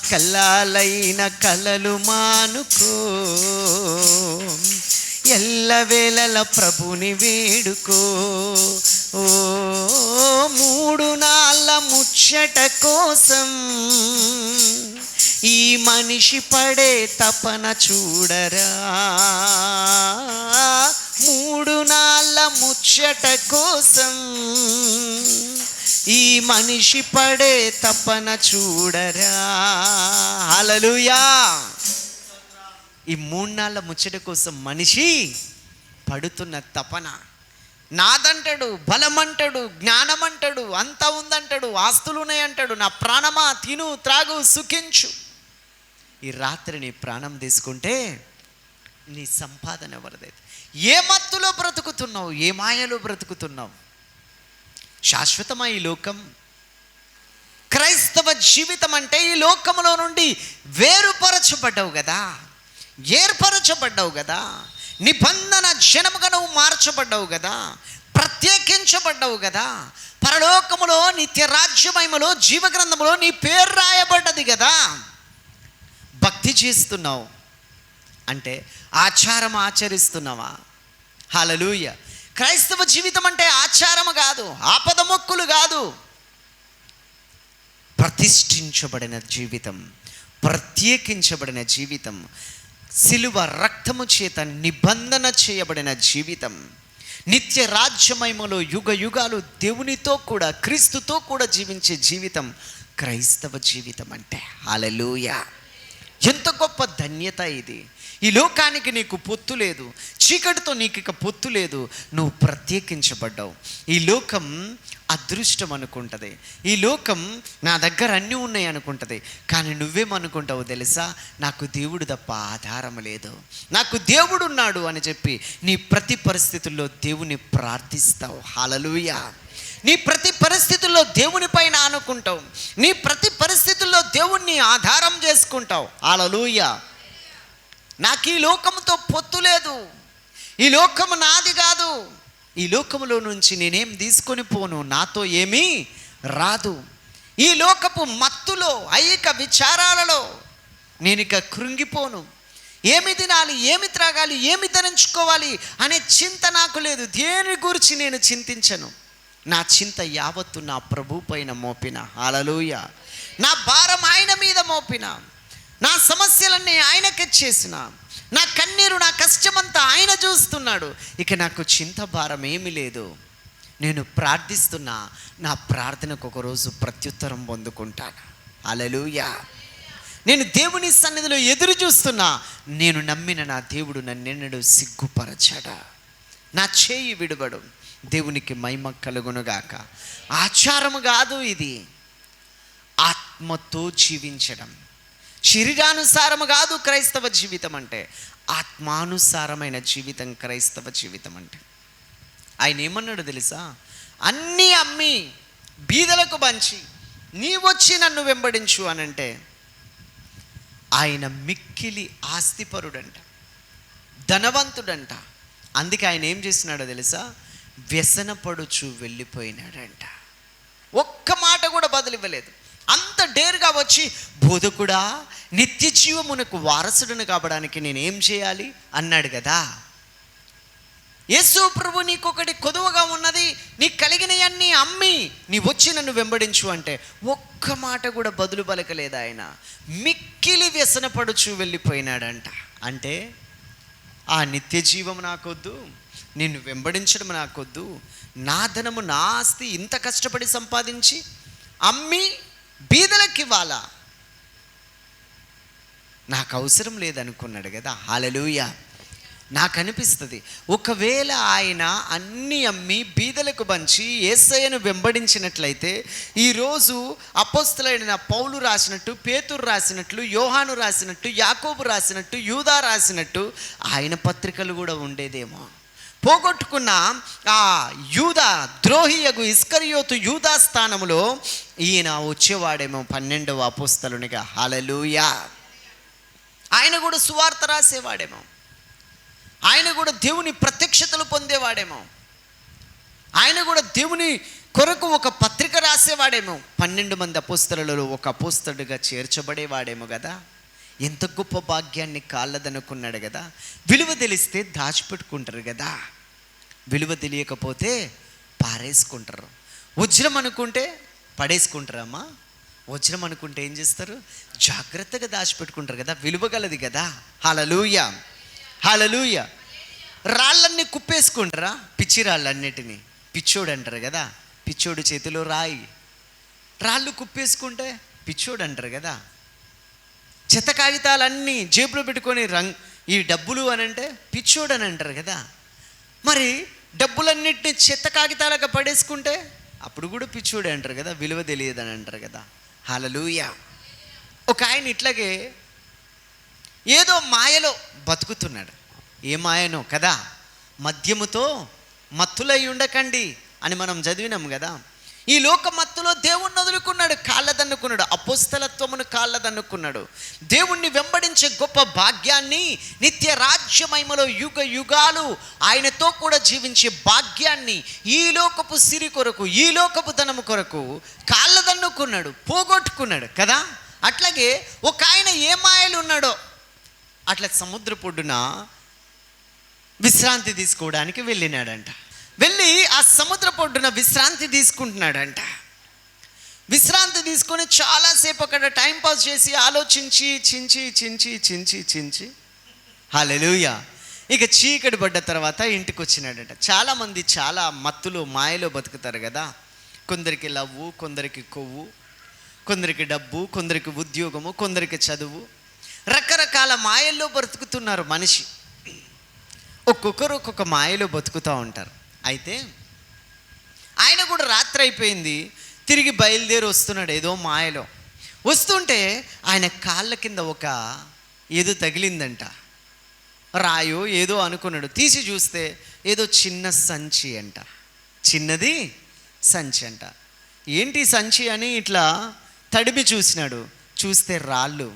కల్లాలైన కలలు మానుకో, ఎల్లవేళల ప్రభుని వేడుకో. ఓ మూడు నాళ్ళ ముచ్చట కోసం ఈ మనిషి పడే తపన చూడరా. మూడు నాళ్ళ ముచ్చట కోసం ఈ మనిషి పడే తపన చూడరా. హల్లెలూయా. ఈ మూడు నాళ్ళ ముచ్చట కోసం మనిషి పడుతున్న తపన, నాదంటాడు, బలమంటాడు, జ్ఞానమంటాడు, అంతా ఉందంటాడు, ఆస్తులు ఉన్నాయంటాడు, నా ప్రాణమా తిను త్రాగు సుఖించు. ఈ రాత్రి నీ ప్రాణం తీసుకుంటే నీ సంపాదన ఎవరిదైతే? ఏ మత్తులో బ్రతుకుతున్నావు, ఏ మాయలో బ్రతుకుతున్నావు? శాశ్వతమా ఈ లోకం? క్రైస్తవ జీవితం అంటే ఈ లోకంలో నుండి వేరుపరచబడ్డావు కదా, ఏర్పరచబడ్డావు కదా, నిబంధన జనముగా నువ్వు మార్చబడ్డావు కదా, ప్రత్యేకించబడ్డావు కదా. పరలోకములో నిత్య రాజ్యమహిమలో జీవగ్రంథములో నీ పేరు రాయబడ్డది కదా. భక్తి చేస్తున్నావు అంటే ఆచారం ఆచరిస్తున్నావా? హల్లెలూయా. క్రైస్తవ జీవితం అంటే ఆచారము కాదు, ఆపద మొక్కులు కాదు, ప్రతిష్ఠించబడిన జీవితం, ప్రత్యేకించబడిన జీవితం, సిలువ రక్తము చేత నిబంధన చేయబడిన జీవితం, నిత్య రాజ్యమహిమలో యుగ యుగాలు దేవునితో కూడా క్రీస్తుతో కూడా జీవించే జీవితం క్రైస్తవ జీవితం అంటే. హల్లెలూయా. ఎంత గొప్ప ధన్యత ఇది. ఈ లోకానికి నీకు పొత్తు లేదు, చీకటితో నీకు ఇక పొత్తు లేదు, నువ్వు ప్రత్యేకించబడ్డావు. ఈ లోకం అదృష్టం అనుకుంటుంది, ఈ లోకం నా దగ్గర అన్నీ ఉన్నాయి అనుకుంటుంది. కానీ నువ్వేమనుకుంటావు తెలుసా? నాకు దేవుడు తప్ప ఆధారం లేదు, నాకు దేవుడు ఉన్నాడు అని చెప్పి నీ ప్రతి పరిస్థితుల్లో దేవుని ప్రార్థిస్తావు. హల్లెలూయా. నీ ప్రతి పరిస్థితుల్లో దేవుని పైన ఆనుకుంటావు, నీ ప్రతి పరిస్థితుల్లో దేవుణ్ణి ఆధారం చేసుకుంటావు. హల్లెలూయా. నాకు ఈ లోకంతో పొత్తు లేదు, ఈ లోకము నాది కాదు, ఈ లోకములో నుంచి నేనేం తీసుకొని పోను, నాతో ఏమీ రాదు. ఈ లోకపు మత్తులో ఐహిక విచారాలలో నేను ఇక కృంగిపోను. ఏమి తినాలి, ఏమి త్రాగాలి, ఏమి ధరించుకోవాలి అనే చింత నాకు లేదు. దేని గురించి నేను చింతించను. నా చింత యావత్తు నా ప్రభు పైన మోపిన. హల్లెలూయా. నా భారం ఆయన మీద మోపిన, నా సమస్యలన్నీ ఆయనకిచ్చేసిన, నా కన్నీరు నా కష్టమంతా ఆయన చూస్తున్నాడు. ఇక నాకు చింత భారం ఏమీ లేదు. నేను ప్రార్థిస్తున్నా, నా ప్రార్థనకు ఒకరోజు ప్రత్యుత్తరం పొందుకుంటాను. హల్లెలూయా. నేను దేవుని సన్నిధిలో ఎదురు చూస్తున్నా, నేను నమ్మిన నా దేవుడు నన్నెన్నడూ సిగ్గుపరచడా, నా చేయి విడువడు. దేవునికి మహిమ కలుగునుగాక. ఆచారము కాదు ఇది, ఆత్మతో జీవించడం. శరీరానుసారము కాదు క్రైస్తవ జీవితం అంటే, ఆత్మానుసారమైన జీవితం క్రైస్తవ జీవితం అంటే. ఆయన ఏమన్నాడు తెలుసా? అన్నీ అమ్మి బీదలకు పంచి నీవొచ్చి నన్ను వెంబడించు అనంటే ఆయన మిక్కిలి ఆస్తిపరుడంట, ధనవంతుడంట. అందుకే ఆయన ఏం చేసినాడో తెలుసా? వ్యసనపడుచు వెళ్ళిపోయినాడంట. ఒక్క మాట కూడా బదులివ్వలేదు. అంత డేరుగా వచ్చి, బోధకుడా నిత్య జీవమునకు వారసుడును కావడానికి నేనేం చేయాలి అన్నాడు కదా. యేసు ప్రభు నీకొకటి కొదువగా ఉన్నది, నీకు కలిగినవన్నీ అమ్మి నీ వచ్చి నన్ను వెంబడించు అంటే ఒక్క మాట కూడా బదులు పలకలేదు ఆయన. మిక్కిలి వ్యసనపడుచు వెళ్ళిపోయినాడంట. అంటే ఆ నిత్య జీవం నాకొద్దు, నిన్ను వెంబడించడం నాకొద్దు, నా ధనము నా ఆస్తి ఇంత కష్టపడి సంపాదించి అమ్మి బీదలకు ఇవ్వాలా, నాకు అవసరం లేదనుకున్నాడు కదా. హల్లెలూయా. నాకు అనిపిస్తుంది, ఒకవేళ ఆయన అన్నీ అమ్మి బీదలకు పంచి యేసయ్యను వెంబడించినట్లయితే ఈరోజు అపోస్తలుడైన పౌలు రాసినట్టు, పేతురు రాసినట్లు, యోహాను రాసినట్టు, యాకోబు రాసినట్టు, యూదా రాసినట్టు ఆయన పత్రికలు కూడా ఉండేదేమో. పోగొట్టుకున్న ఆ యూదా ద్రోహియగు ఇస్కరియోతు యూదా స్థానంలో ఈయన వచ్చేవాడేమో 12వ అపోస్తలునిగా. హల్లెలూయా. ఆయన కూడా సువార్త రాసేవాడేమో, ఆయన కూడా దేవుని ప్రత్యక్షతలు పొందేవాడేమో, ఆయన కూడా దేవుని కొరకు ఒక పత్రిక రాసేవాడేమో, 12 మంది అపోస్తలులలో ఒక అపోస్తలుడిగా చేర్చబడేవాడేమో కదా. ఎంత గొప్ప భాగ్యాన్ని కాళ్ళదనుకున్నాడు కదా. విలువ తెలిస్తే దాచిపెట్టుకుంటారు కదా, విలువ తెలియకపోతే పారేసుకుంటారు. వజ్రం అనుకుంటే పడేసుకుంటారమ్మా, వజ్రం అనుకుంటే ఏం చేస్తారు, జాగ్రత్తగా దాచిపెట్టుకుంటారు కదా, విలువ గలది కదా. హల్లెలూయా. హల్లెలూయా. రాళ్ళన్నీ కుప్పేసుకుంటారా, పిచ్చి రాళ్ళన్నిటినీ పిచ్చోడు అంటారు కదా. పిచ్చోడు చేతిలో రాళ్ళు కుప్పేసుకుంటే పిచ్చోడు అంటారు కదా. చెత్త కాగితాలన్నీ జేబులో పెట్టుకొని ఈ డబ్బులు అని అంటే పిచ్చోడు అని అంటారు కదా. మరి డబ్బులన్నిటిని చెత్త కాగితాలుగా పడేసుకుంటే అప్పుడు కూడా పిచ్చోడే అంటారు కదా, విలువ తెలియదని అంటారు కదా. హల్లెలూయా. ఒక ఆయన ఇట్లాగే ఏదో మాయలో బతుకుతున్నాడు. ఏ మాయనో కదా. మద్యముతో మత్తులై ఉండకండి అని మనం చదివినాం కదా. ఈ లోక మత్తులో దేవుణ్ణి వదులుకున్నాడు, కాళ్ళదన్నుకున్నాడు, అపోస్తలత్వమును కాళ్ళదన్నుకున్నాడు. దేవుణ్ణి వెంబడించే గొప్ప భాగ్యాన్ని, నిత్య రాజ్య మహిమలో యుగ యుగాలు ఆయనతో కూడా జీవించే భాగ్యాన్ని ఈ లోకపు సిరి కొరకు, ఈ లోకపు ధనము కొరకు కాళ్ళదన్నుకున్నాడు, పోగొట్టుకున్నాడు కదా. అట్లాగే ఒక ఆయన ఏ మాయలు ఉన్నాడో అట్లా సముద్ర పొడ్డున విశ్రాంతి తీసుకోవడానికి వెళ్ళినాడంట. వెళ్ళి ఆ సముద్ర పొడ్డున విశ్రాంతి తీసుకుంటున్నాడంట. విశ్రాంతి తీసుకొని చాలాసేపు అక్కడ టైంపాస్ చేసి ఆలోచించి చించి హల్లెలూయా. ఇక చీకటి పడ్డ తర్వాత ఇంటికి వచ్చినాడంట. చాలామంది చాలా మత్తులో మాయలో బతుకుతారు కదా. కొందరికి లవ్వు, కొందరికి కొవ్వు, కొందరికి డబ్బు, కొందరికి ఉద్యోగము, కొందరికి చదువు, రకరకాల మాయల్లో బ్రతుకుతున్నారు మనిషి. ఒక్కొక్కరు ఒక్కొక్క మాయలో బతుకుతూ ఉంటారు. అయితే ఆయన కూడా రాత్రి అయిపోయింది, తిరిగి బయలుదేరి వస్తున్నాడు ఏదో మాయలో. వస్తుంటే ఆయన కాళ్ళ కింద ఒక ఏదో తగిలిందంట, రాయో ఏదో అనుకున్నాడు. తీసి చూస్తే ఏదో చిన్న సంచి అంట, చిన్నది సంచి అంట. ఏంటి సంచి అని ఇట్లా తడిమి చూసినాడు. చూస్తే రాళ్ళు,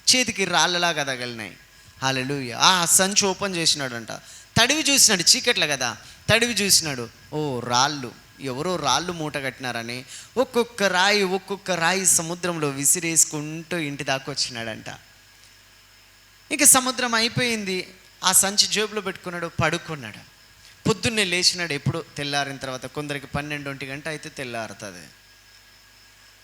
చేతికి రాళ్ళలాగా తగిలినాయి. హల్లెలూయా. ఆ సంచి ఓపెన్ చేసినాడంట. తడివి చూసినాడు, చీకట్ల కదా, తడివి చూసినాడు. ఓ రాళ్ళు, ఎవరో రాళ్ళు మూట కట్టినారని ఒక్కొక్క రాయి సముద్రంలో విసిరేసుకుంటూ ఇంటి దాకా వచ్చినాడంట. ఇక సముద్రం అయిపోయింది. ఆ సంచి జేబులో పెట్టుకున్నాడు, పడుకున్నాడు. పొద్దున్నే లేచినాడు. ఎప్పుడు తెల్లారిన తర్వాత, కొందరికి 12-1 గంట అయితే తెల్లారుతుంది.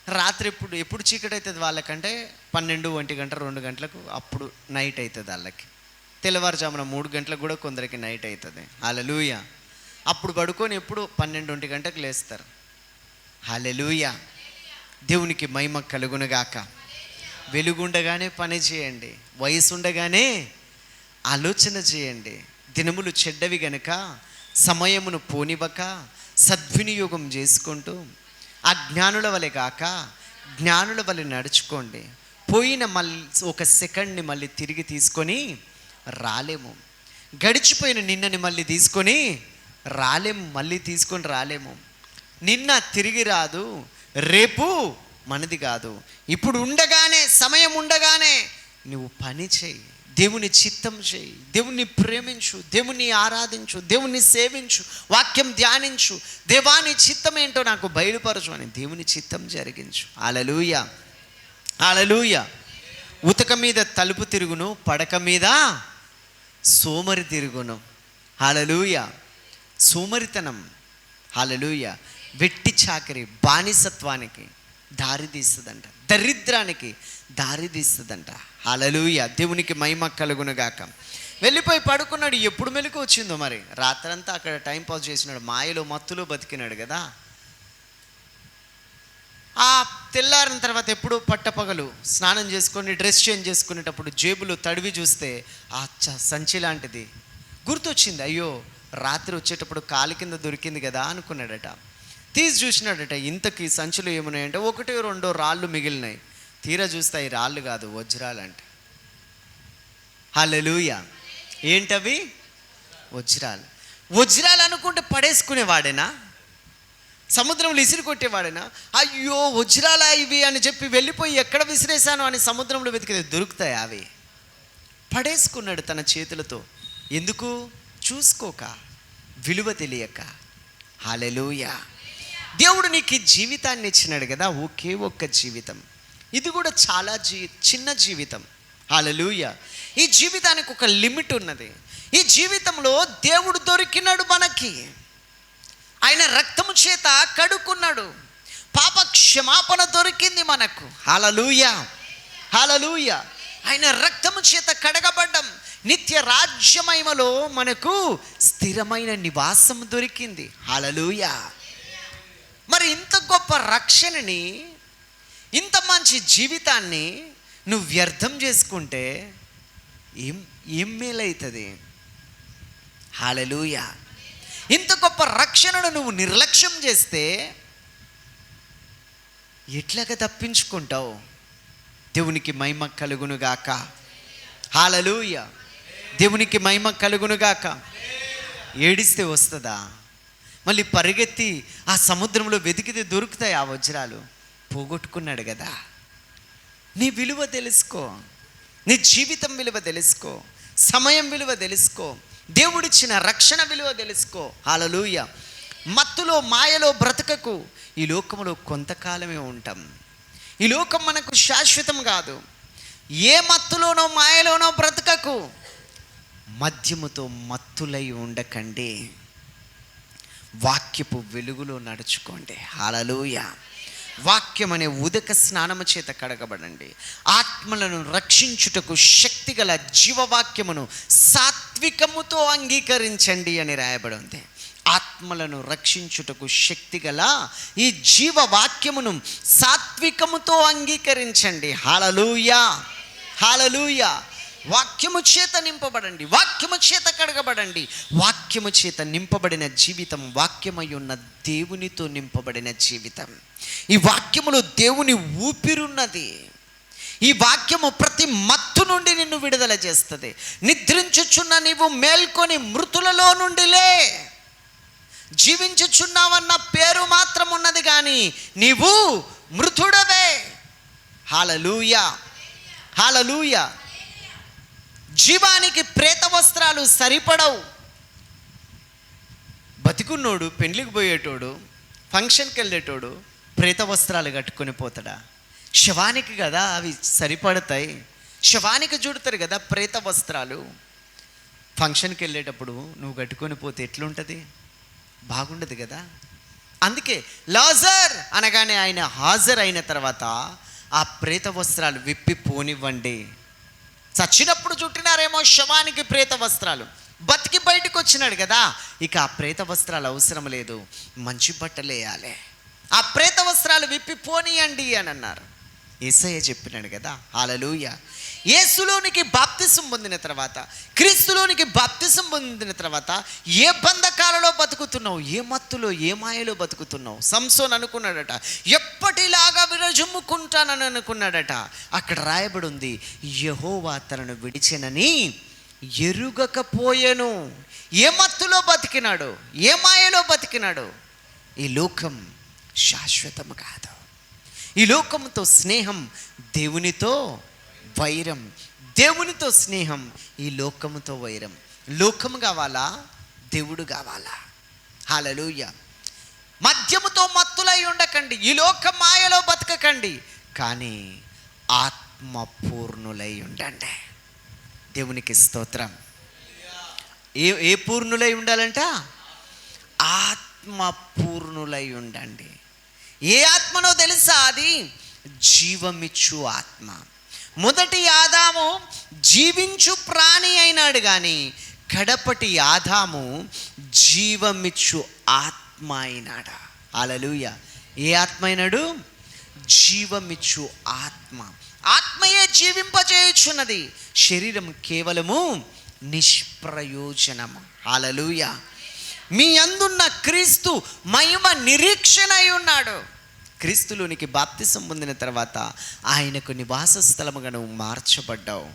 రాత్రి ఎప్పుడు చీకటి అవుతుంది వాళ్ళకంటే 12-1 గంట 2 గంటలకు అప్పుడు నైట్ అవుతుంది వాళ్ళకి. తెల్లవారుజామున 3 గంటలకు కూడా కొందరికి నైట్ అవుతుంది. హల్లెలూయా. అప్పుడు పడుకొని ఎప్పుడు 12-1 గంటకు లేస్తారు. హల్లెలూయా. దేవునికి మహిమ కలుగునుగాక. వెలుగుండగానే పని చేయండి, వయసు ఉండగానే ఆలోచన చేయండి. దినములు చెడ్డవి గనుక సమయమును పోనివ్వక సద్వినియోగం చేసుకుంటూ అజ్ఞానుల వలె కాక జ్ఞానుల వలె నడుచుకోండి. పోయిన మళ్ళీ ఒక సెకండ్ని మళ్ళీ తిరిగి తీసుకొని రాలేము. గడిచిపోయిన నిన్నని మళ్ళీ తీసుకొని రాలేము, మళ్ళీ తీసుకొని రాలేము. నిన్న తిరిగి రాదు, రేపు మనది కాదు. ఇప్పుడు ఉండగానే, సమయం ఉండగానే నువ్వు పని చేయి, దేవుని చిత్తం చేయి, దేవుణ్ణి ప్రేమించు, దేవుణ్ణి ఆరాధించు, దేవుణ్ణి సేవించు, వాక్యం ధ్యానించు, దేవాని చిత్తం ఏంటో నాకు బయలుపరచు అని దేవుని చిత్తం జరిగించు. హల్లెలూయా. హల్లెలూయా. ఉతక మీద తలుపు తిరుగును, పడక మీద సోమరి తిరుగును. హల్లెలూయా. సోమరితనం, హల్లెలూయా, వెట్టి చాకరి బానిసత్వానికి దారి తీస్తుందంట, దరిద్రానికి దారి తీస్తుందంట. హల్లెలూయా. దేవునికి మహిమ కలుగునుగాక. వెళ్ళిపోయి పడుకున్నాడు. ఎప్పుడు మెలకు వచ్చిందో మరి. రాత్రంతా అక్కడ టైం పాస్ చేసినాడు, మాయలో మత్తులో బతికినాడు కదా. ఆ తెల్లారిన తర్వాత ఎప్పుడు పట్టపగలు స్నానం చేసుకొని డ్రెస్ చేంజ్ చేసుకునేటప్పుడు జేబులో తడివి చూస్తే ఆ సంచి లాంటిది గుర్తొచ్చింది. అయ్యో, రాత్రి వచ్చేటప్పుడు కాలి కింద దొరికింది కదా అనుకున్నాడట. తీసి చూసినాడట, ఇంతకీ సంచిలో ఏమున్నాయంటే 1-2 రాళ్ళు మిగిలినాయి. తీరా చూస్తే ఈ రాళ్ళు కాదు, వజ్రాలంటే. హల్లెలూయా. ఏంటవి? వజ్రాలు. వజ్రాలు అనుకుంటే పడేసుకునేవాడేనా? సముద్రంలో విసిరి కొట్టేవాడేనా? అయ్యో, వజ్రాలా ఇవి అని చెప్పి వెళ్ళిపోయి ఎక్కడ విసిరేశాను అని సముద్రంలో వెతికితే దొరుకుతాయి అవి. పడేసుకున్నాడు తన చేతులతో. ఎందుకు? చూసుకోక, విలువ తెలియక. హల్లెలూయా. దేవుడు నీకు ఈ జీవితాన్ని ఇచ్చినాడు కదా, ఒకే ఒక్క జీవితం. ఇది కూడా చాలా చిన్న జీవితం. హల్లెలూయా. ఈ జీవితానికి ఒక లిమిట్ ఉన్నది. ఈ జీవితంలో దేవుడు దొరికినాడు మనకి. ఆయన రక్తము చేత కడుక్కున్నాడు. పాప క్షమాపణ దొరికింది మనకు. హల్లెలూయా, హల్లెలూయా. ఆయన రక్తము చేత కడగబడ్డం. నిత్య రాజ్యమహిమలో మనకు స్థిరమైన నివాసం దొరికింది. హల్లెలూయా. మరి ఇంత గొప్ప రక్షణని, ఇంత మంచి జీవితాన్ని నువ్వు వ్యర్థం చేసుకుంటే ఏం మేలవుతుంది? హల్లెలూయా. ఇంత గొప్ప రక్షణను నువ్వు నిర్లక్ష్యం చేస్తే ఎట్లాగా తప్పించుకుంటావు? దేవునికి మహిమ కలుగునుగాక. హల్లెలూయా. దేవునికి మహిమ కలుగునుగాక. ఏడిస్తే వస్తుందా? మళ్ళీ పరిగెత్తి ఆ సముద్రంలో వెతికితే దొరుకుతాయి ఆ వజ్రాలు. పోగొట్టుకున్నాడు కదా. నీ విలువ తెలుసుకో, నీ జీవితం విలువ తెలుసుకో, సమయం విలువ తెలుసుకో, దేవుడిచ్చిన రక్షణ విలువ తెలుసుకో. హల్లెలూయా. మత్తులో మాయలో బ్రతకకు. ఈ లోకంలో కొంతకాలమే ఉంటాం. ఈ లోకం మనకు శాశ్వతం కాదు. ఏ మత్తులోనో మాయలోనో బ్రతకకు. మద్యముతో మత్తులై ఉండకండి. వాక్యపు వెలుగులో నడుచుకోండి. హల్లెలూయా. వాక్యం అనే ఉదక స్నానము చేత కడగబడండి. ఆత్మలను రక్షించుటకు శక్తిగల జీవవాక్యమును సాత్వికముతో అంగీకరించండి అని రాయబడి ఉంది. ఆత్మలను రక్షించుటకు శక్తిగల ఈ జీవవాక్యమును సాత్వికముతో అంగీకరించండి. హల్లెలూయా, హల్లెలూయా. వాక్యము చేత నింపబడండి, వాక్యము చేత కడగబడండి. వాక్యము చేత నింపబడిన జీవితం వాక్యమై ఉన్న దేవునితో నింపబడిన జీవితం. ఈ వాక్యములో దేవుని ఊపిరున్నది. ఈ వాక్యము ప్రతి మత్తు నుండి నిన్ను విడుదల చేస్తుంది. నిద్రించుచున్న నీవు మేల్కొని మృతులలో నుండి లే. జీవించుచున్నావన్న పేరు మాత్రం ఉన్నది కానీ నీవు మృతుడవే. హల్లెలూయా, హల్లెలూయా. జీవానికి ప్రేత వస్త్రాలు సరిపడవు. బతికున్నోడు, పెండ్లికి పోయేటోడు, ఫంక్షన్కి వెళ్ళేటోడు ప్రేత వస్త్రాలు కట్టుకొని పోతాడా? శవానికి కదా అవి సరిపడతాయి. శవానికి చుడతారు కదా ప్రేత వస్త్రాలు. ఫంక్షన్కి వెళ్ళేటప్పుడు నువ్వు కట్టుకొని పోతే ఎట్లుంటుంది? బాగుండదు కదా. అందుకే లాజర్ అనగానే ఆయన హాజరైన తర్వాత ఆ ప్రేత వస్త్రాలు విప్పి పోనివ్వండి. చచ్చినప్పుడు చుట్టినారేమో శవానికి ప్రేత వస్త్రాలు. బతికి బయటకు వచ్చినాడు కదా, ఇక ఆ ప్రేత వస్త్రాలు అవసరం లేదు, మంచి బట్టలు వేయాలి. ఆ ప్రేత వస్త్రాలు విప్పి పోనీయండి అని అన్నారు. యేసయ్య చెప్పినాడు కదా. హల్లెలూయా. యేసులోనికి బాప్తిసం పొందిన తర్వాత, క్రీస్తులోనికి బాప్తిసం పొందిన తర్వాత ఏ బంధకాలలో బతుకుతున్నావు? ఏ మత్తులో, ఏ మాయలో బతుకుతున్నావు? సంసోన్ అనుకున్నాడట, ఎప్పటిలాగా విరజుమ్ముకుంటానని అనుకున్నాడట. అక్కడ రాయబడి ఉంది, యెహోవా తనను విడిచెనని ఎరుగకపోయెను. ఏ మత్తులో బతికినాడు? ఏ మాయలో బతికినాడు? ఈ లోకం శాశ్వతము కాదు. ఈ లోకంతో స్నేహం, దేవునితో వైరం. దేవునితో స్నేహం, ఈ లోకముతో వైరం. లోకము కావాలా? దేవుడు కావాలా? హల్లెలూయా. మద్యముతో మత్తులై ఉండకండి, ఈ లోక మాయలో బతకకండి, కానీ ఆత్మపూర్ణులై ఉండండి. దేవునికి స్తోత్రం. ఏ పూర్ణులై ఉండాలంట? ఆత్మపూర్ణులై ఉండండి. ఏ ఆత్మనో తెలుసా? అది జీవమిచ్చు ఆత్మ. మొదటి ఆదాము జీవించు ప్రాణి అయినాడు, కానీ కడపటి ఆదాము జీవమిచ్చు ఆత్మ అయినాడు. హల్లెలూయా. ఏ ఆత్మ అయినాడు? జీవమిచ్చు ఆత్మ. ఆత్మయే జీవింపజేయుచున్నది, శరీరం కేవలము నిష్ప్రయోజనము. హల్లెలూయా. మీ అందున్న క్రీస్తు మహిమ నిరీక్షణ అయి ఉన్నాడు. క్రీస్తులోనికి బాప్తిసం పొందిన తర్వాత ఆయనకు నివాస స్థలముగా నువ్వు మార్చబడ్డావు.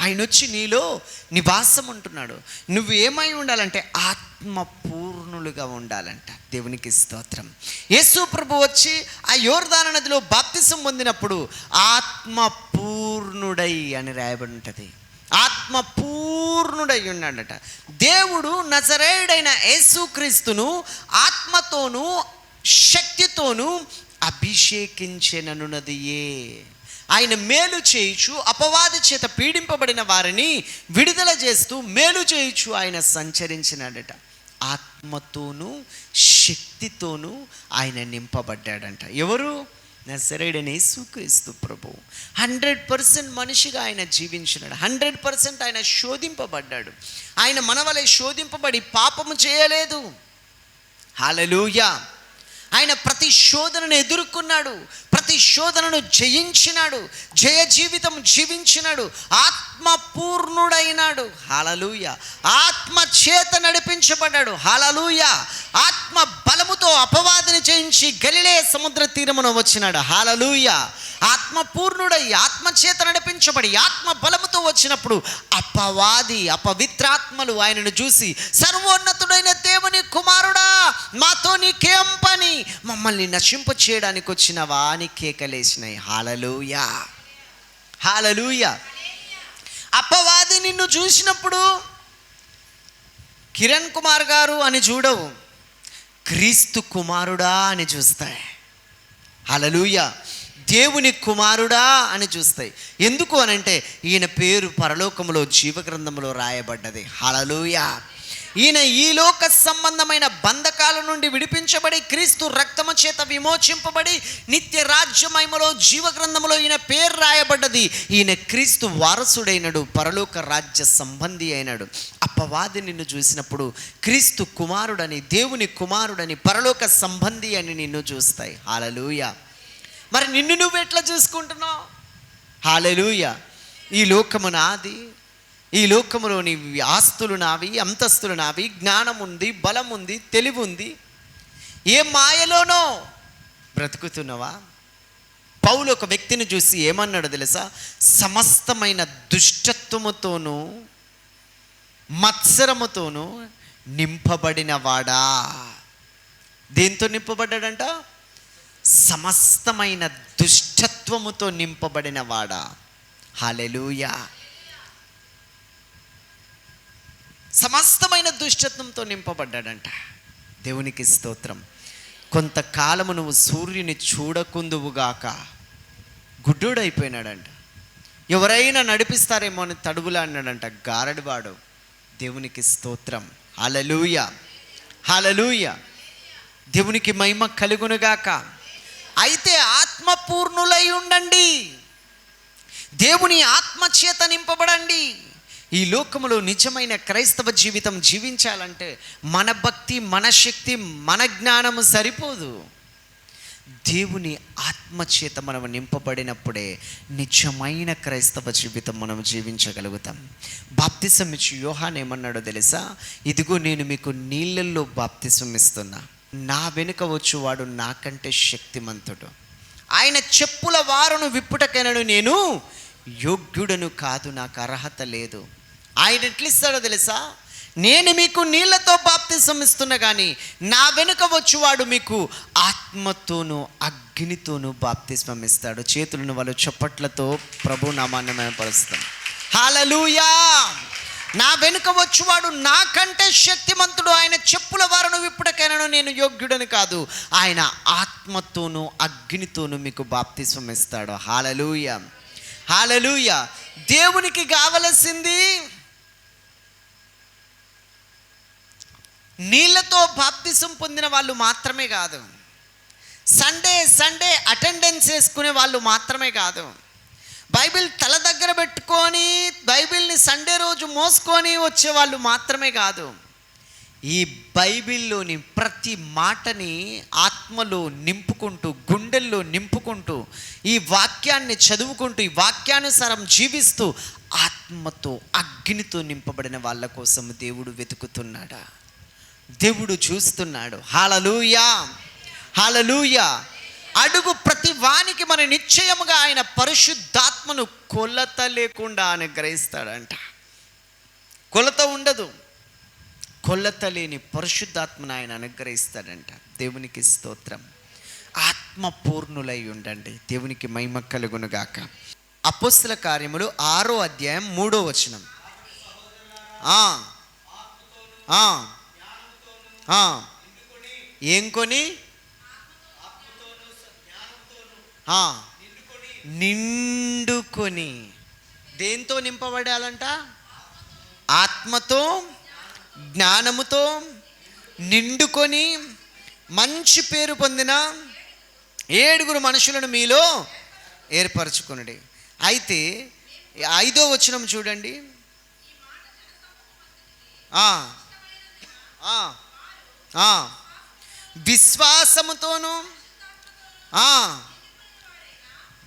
ఆయన వచ్చి నీలో నివాసం ఉంటున్నాడు. నువ్వు ఏమై ఉండాలంటే ఆత్మపూర్ణులుగా ఉండాలంట. దేవునికి స్తోత్రం. యేసు ప్రభు వచ్చి ఆ యోర్దాను నదిలో బాప్తిసం పొందినప్పుడు ఆత్మపూర్ణుడై అని రాయబడి ఉంటుంది. ఆత్మపూర్ణుడై ఉన్నాడట. దేవుడు నజరేయుడైన యేసుక్రీస్తును ఆత్మతోనూ శక్తితోనూ అభిషేకించెననున్నదియే. ఆయన మేలు చేయుచు అపవాది చేత పీడింపబడిన వారిని విడుదల చేస్తూ మేలు చేయుచు ఆయన సంచరించినాడట. ఆత్మతోనూ శక్తితోనూ ఆయన నింపబడ్డాడంట. ఎవరు? నజరేయుడైన యేసుక్రీస్తు ప్రభువు 100% మనిషిగా ఆయన జీవించినాడు. 100% ఆయన శోధింపబడ్డాడు. ఆయన మనవలే శోధింపబడి పాపము చేయలేదు. హల్లెలూయా. ఆయన ప్రతి శోధనను ఎదుర్కొన్నాడు, ప్రతి శోధనను జయించినాడు, జయ జీవితం జీవించినాడు, ఆత్మపూర్ణుడైనాడు. హల్లెలూయా. ఆత్మ చేత నడిపించబడ్డాడు. హల్లెలూయా. ఆత్మ బలముతో అపవాదిని జయించి గలిలే సముద్ర తీరమున వచ్చినాడు. హల్లెలూయా. ఆత్మపూర్ణుడై ఆత్మ చేత నడిపించబడి ఆత్మ బలముతో వచ్చినప్పుడు అపవాది అపవిత్రాత్మలు ఆయనను చూసి, సర్వోన్నతుడైన దేవుని కుమారుడా, మాతో నీకేం పని, మమ్మల్ని నశింప చేయడానికి వచ్చినవా అని కేకలేసినాయి. హల్లెలూయా. హల్లెలూయా. అపవాది నిన్ను చూసినప్పుడు కిరణ్ కుమార్ గారు అని చూడవు, క్రీస్తు కుమారుడా అని చూస్తాయి. హల్లెలూయా. దేవుని కుమారుడా అని చూస్తాయి. ఎందుకు అనంటే ఈయన పేరు పరలోకములో జీవగ్రంథములో రాయబడ్డది. హల్లెలూయా. ఈయన ఈ లోక సంబంధమైన బంధకాల నుండి విడిపించబడి క్రీస్తు రక్తము చేత విమోచింపబడి నిత్య రాజ్య మహిమలో జీవగ్రంథములో ఈయన పేరు రాయబడ్డది. ఈయన క్రీస్తు వారసుడైనడు, పరలోక రాజ్య సంబంధి అయినాడు. అపవాది నిన్ను చూసినప్పుడు క్రీస్తు కుమారుడని, దేవుని కుమారుడని, పరలోక సంబంధి అని నిన్ను చూస్తాయి. హల్లెలూయా. మరి నిన్ను నువ్వు ఎట్లా చూసుకుంటున్నావు? హల్లెలూయా. ఈ లోకము నాది, ఈ లోకములోని ఆస్తులు నావి, అంతస్తులు నావి, జ్ఞానం ఉంది, బలం ఉంది, తెలివి ఉంది. ఏ మాయలోనో బ్రతుకుతున్నావా? పౌలు ఒక వ్యక్తిని చూసి ఏమన్నాడు తెలుసా? సమస్తమైన దుష్టత్వముతోనూ మత్సరముతోనూ నింపబడిన వాడా. దేంతో నింపబడ్డాడంట? సమస్తమైన దుష్టత్వముతో నింపబడిన వాడా. హల్లెలూయా. సమస్తమైన దుష్టత్వంతో నింపబడ్డాడంట. దేవునికి స్తోత్రం. కొంతకాలము నువ్వు సూర్యుని చూడకుందువుగాక గుడ్డోడైపోయినాడంట. ఎవరైనా నడిపిస్తారేమో అని తడువులాడినాడంట, గారడివాడు. దేవునికి స్తోత్రం. హల్లెలూయా. హల్లెలూయా. దేవునికి మహిమ కలుగునుగాక. అయితే ఆత్మపూర్ణులై ఉండండి, దేవుని ఆత్మచేత నింపబడండి. ఈ లోకములో నిజమైన క్రైస్తవ జీవితం జీవించాలంటే మన భక్తి, మన శక్తి, మన జ్ఞానము సరిపోదు. దేవుని ఆత్మచేత మనం నింపబడినప్పుడే నిజమైన క్రైస్తవ జీవితం మనం జీవించగలుగుతాం. బాప్తిసం ఇచ్చి యోహాను ఏమన్నాడో తెలుసా? ఇదిగో నేను మీకు నీళ్ళల్లో బాప్తిసం ఇస్తున్నా, నా వెనుక వచ్చువాడు నాకంటే శక్తిమంతుడు, ఆయన చెప్పుల వారును విప్పుటకైనను నేను యోగ్యుడను కాదు, నాకు అర్హత లేదు. ఆయన ఎట్లిస్తాడో తెలుసా? నేను మీకు నీళ్లతో బాప్తిసం ఇస్తున్నా, కానీ నా వెనుక వచ్చువాడు మీకు ఆత్మతోనూ అగ్నితోనూ బాప్తిస్మం ఇస్తాడు. చేతులను వాళ్ళు చప్పట్లతో ప్రభు నామాన్ని మహిమపరుస్తాం. హల్లెలూయా. నా వెనుక వచ్చువాడు నాకంటే శక్తిమంతుడు, ఆయన చెప్పుల వారును విప్పుటకైనను నేను యోగ్యుడని కాదు, ఆయన ఆత్మతోనూ అగ్నితోనూ మీకు బాప్తిస్మం ఇస్తాడు. హల్లెలూయా. హల్లెలూయా. దేవునికి కావలసింది నీళ్ళతో బాప్తిసం పొందిన వాళ్ళు మాత్రమే కాదు, సండే అటెండెన్స్ వేసుకునే వాళ్ళు మాత్రమే కాదు, బైబిల్ తల దగ్గర పెట్టుకొని బైబిల్ని సండే రోజు మోసుకొని వచ్చేవాళ్ళు మాత్రమే కాదు, ఈ బైబిల్లోని ప్రతి మాటని ఆత్మలో నింపుకుంటూ, గుండెల్లో నింపుకుంటూ, ఈ వాక్యాన్ని చదువుకుంటూ, ఈ వాక్యానుసారం జీవిస్తూ, ఆత్మతో అగ్నితో నింపబడిన వాళ్ళ కోసం దేవుడు వెతుకుతున్నాడా? దేవుడు చూస్తున్నాడు. హల్లెలూయా, హల్లెలూయా. అడుగు ప్రతి వానికి మన నిశ్చయముగా ఆయన పరిశుద్ధాత్మను కొలత లేకుండా అనుగ్రహిస్తాడంట. కొలత ఉండదు, కొలత లేని పరిశుద్ధాత్మను ఆయన అనుగ్రహిస్తాడంట. దేవునికి స్తోత్రం. ఆత్మ పూర్ణులై ఉండండి. దేవునికి మహిమ కలుగునుగాక. అపోస్తల కార్యములు 6వ అధ్యాయం 3వ వచనం. ఏం కొని? నిండుకొని. దేంతో నింపబడాలంట? ఆత్మతో, జ్ఞానముతో నిండుకొని మంచి పేరు పొందిన 7 మనుషులను మీలో ఏర్పరచుకొనుడి. అయితే 5వ వచనం చూడండి. విశ్వాసముతోను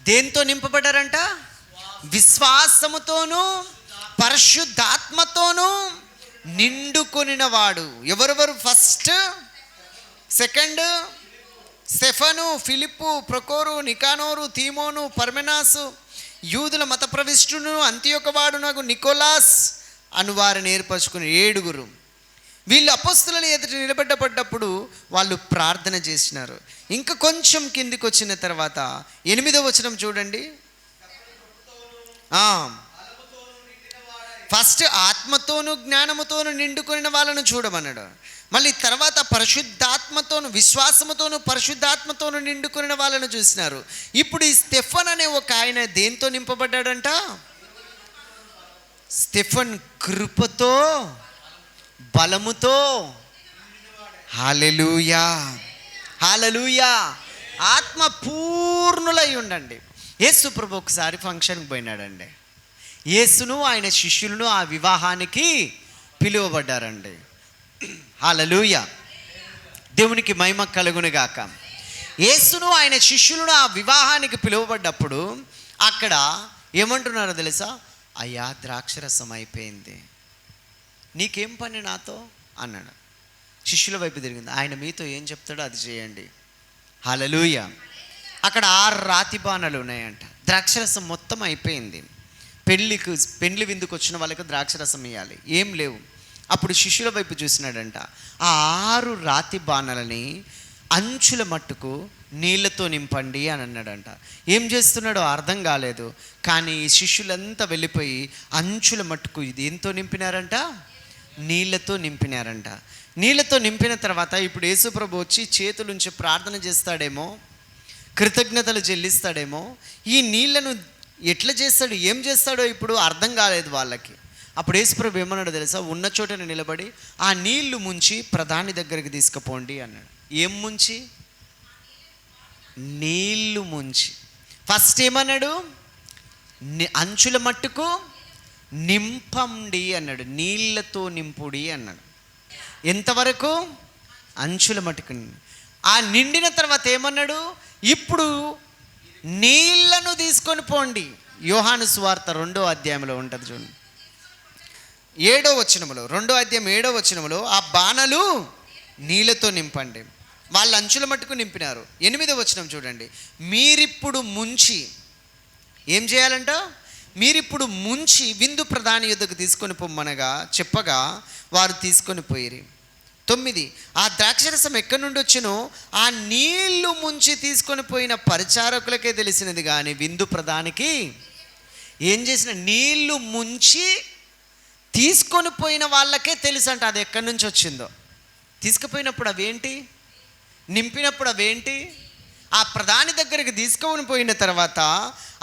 దేంతో నింపబడ్డారంట? విశ్వాసముతోను పరిశుద్ధాత్మతోను నిండుకొనిన వాడు. ఎవరెవరు? ఫస్ట్, సెకండ్ స్టెఫను, ఫిలిప్పు, ప్రొకోరు, నికానోరు, తీమోను, పర్మెనాసు, యూదుల మత ప్రవిష్టును, అంతియొక వాడునగు నికోలాస్ అను వారిని ఏర్పరచుకుని 7. వీళ్ళు అపోస్తలుల ఎదుట నిలబడ్డప్పుడు వాళ్ళు ప్రార్థన చేసినారు. ఇంకా కొంచెం కిందికి వచ్చిన తర్వాత 8వ వచనం చూడండి. ఫస్ట్ ఆత్మతోను జ్ఞానముతోను నిండుకొనిన వాళ్ళను చూడమన్నాడు. మళ్ళీ తర్వాత పరిశుద్ధాత్మతోను, విశ్వాసముతోను పరిశుద్ధాత్మతోను నిండుకొనిన వాళ్ళను చూసినారు. ఇప్పుడు ఈ స్టెఫన్ అనే ఒక ఆయన దేంతో నింపబడ్డాడంట? స్టెఫన్ కృపతో, బలముతో. హల్లెలూయా, హల్లెలూయా. ఆత్మ పూర్ణులై ఉండండి. యేసు ప్రభు ఒకసారి ఫంక్షన్కి పోయినాడండి. యేసును ఆయన శిష్యులను ఆ వివాహానికి పిలువబడ్డారండి. హల్లెలూయా, దేవునికి మహిమ కలుగునుగాక. యేసును ఆయన శిష్యులను ఆ వివాహానికి పిలువబడ్డప్పుడు అక్కడ ఏమంటున్నారో తెలుసా? అయ్యా, ద్రాక్షరసం అయిపోయింది, నీకేం పని నాతో అన్నాడు. శిష్యుల వైపు తిరిగింది. ఆయన మీతో ఏం చెప్తాడో అది చేయండి. హల్లెలూయా. అక్కడ 6 రాతి బాణాలు ఉన్నాయంట. ద్రాక్షరసం మొత్తం అయిపోయింది. పెండ్లి విందుకు వచ్చిన వాళ్ళకి ద్రాక్షరసం ఇవ్వాలి, ఏం లేవు. అప్పుడు శిష్యుల వైపు చూసినాడంట. ఆ 6 రాతి బాణాలని అంచుల మట్టుకు నీళ్ళతో నింపండి అని అన్నాడంట. ఏం చేస్తున్నాడో అర్థం కాలేదు. కానీ ఈ శిష్యులంతా వెళ్ళిపోయి అంచుల మట్టుకు ఇది ఎంతో నింపినారంట? నీళ్ళతో నింపినారంట. నీళ్ళతో నింపిన తర్వాత ఇప్పుడు యేసుప్రభు వచ్చి చేతులుంచి ప్రార్థన చేస్తాడేమో, కృతజ్ఞతలు చెల్లిస్తాడేమో. ఈ నీళ్లను ఎట్లా చేస్తాడు, ఏం చేస్తాడో ఇప్పుడు అర్థం కాలేదు వాళ్ళకి. అప్పుడు యేసుప్రభు ఏమన్నాడో తెలుసా? ఉన్న చోటనే నిలబడి ఆ నీళ్లు ముంచి ప్రధాని దగ్గరికి తీసుకుపోండి అన్నాడు. ఏం ముంచి? నీళ్లు ముంచి. ఫస్ట్ ఏమన్నాడు? అంచుల మట్టుకు నింపండి అన్నాడు. నీళ్లతో నింపుడి అన్నాడు. ఎంతవరకు? అంచుల మట్టుకు. ఆ నిండిన తర్వాత ఏమన్నాడు? ఇప్పుడు నీళ్లను తీసుకొని పోండి. యోహాను సువార్త 2వ అధ్యాయంలో ఉంటుంది చూడండి, 7వ వచనములో, 2వ అధ్యాయం 7వ వచనములో ఆ బాణలు నీళ్ళతో నింపండి. వాళ్ళ అంచుల మట్టుకు నింపినారు. 8వ వచనం చూడండి. మీరిప్పుడు ముంచి ఏం చేయాలంట? మీరిప్పుడు ముంచి విందు ప్రధాని యొద్దకు తీసుకొని పొమ్మనగా చెప్పగా వారు తీసుకొని పోయిరి. 9, ఆ ద్రాక్షరసం ఎక్కడి నుండి వచ్చునో ఆ నీళ్లు ముంచి తీసుకొని పోయిన పరిచారకులకే తెలిసినది, కానీ విందు ప్రధానికి ఏం చేసిన? నీళ్లు ముంచి తీసుకొని పోయిన వాళ్ళకే తెలుసు అంట అది ఎక్కడి నుంచి వచ్చిందో. తీసుకుపోయినప్పుడు అవేంటి? నింపినప్పుడు అవేంటి? ఆ ప్రధాని దగ్గరికి తీసుకొని పోయిన తర్వాత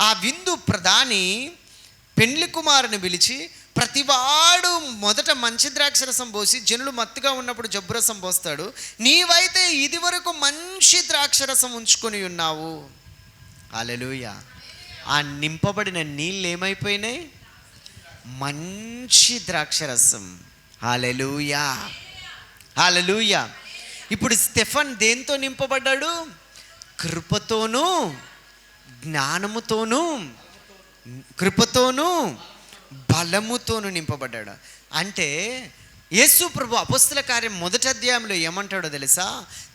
ఆ విందు ప్రధాని పెండ్లి కుమారుని పిలిచి, ప్రతివాడు మొదట మంచి ద్రాక్షరసం పోసి జనులు మత్తుగా ఉన్నప్పుడు జబ్బురసం పోస్తాడు, నీవైతే ఇది వరకు మంచి ద్రాక్షరసం ఉంచుకొని ఉన్నావు. హల్లెలూయా. ఆ నింపబడిన నీళ్ళు ఏమైపోయినాయి? మంచి ద్రాక్షరసం. హల్లెలూయా, హల్లెలూయా. ఇప్పుడు స్టెఫన్ దేంతో నింపబడ్డాడు? కృపతోనూ జ్ఞానముతోనూ, కృపతోనూ బలముతోనూ నింపబడ్డాడు. అంటే యేసు ప్రభు అపొస్తల కార్యం 1వ అధ్యాయంలో ఏమంటాడో తెలుసా?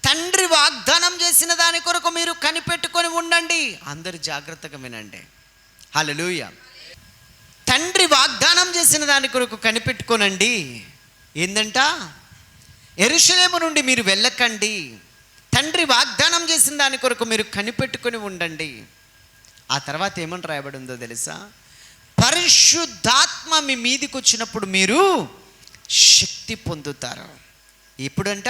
తండ్రి వాగ్దానం చేసిన దాని కొరకు మీరు కనిపెట్టుకొని ఉండండి. అందరూ జాగ్రత్తగా వినండి. హల్లెలూయా. తండ్రి వాగ్దానం చేసిన దాని కొరకు కనిపెట్టుకోనండి. ఏందంట? యెరూషలేము నుండి మీరు వెళ్ళకండి. తండ్రి వాగ్దానం చేసిన దాని కొరకు మీరు కనిపెట్టుకొని ఉండండి. ఆ తర్వాత ఏమని రాయబడి ఉందో తెలుసా? పరిశుద్ధాత్మ మీ మీదికి వచ్చినప్పుడు మీరు శక్తి పొందుతారు. ఎప్పుడంట?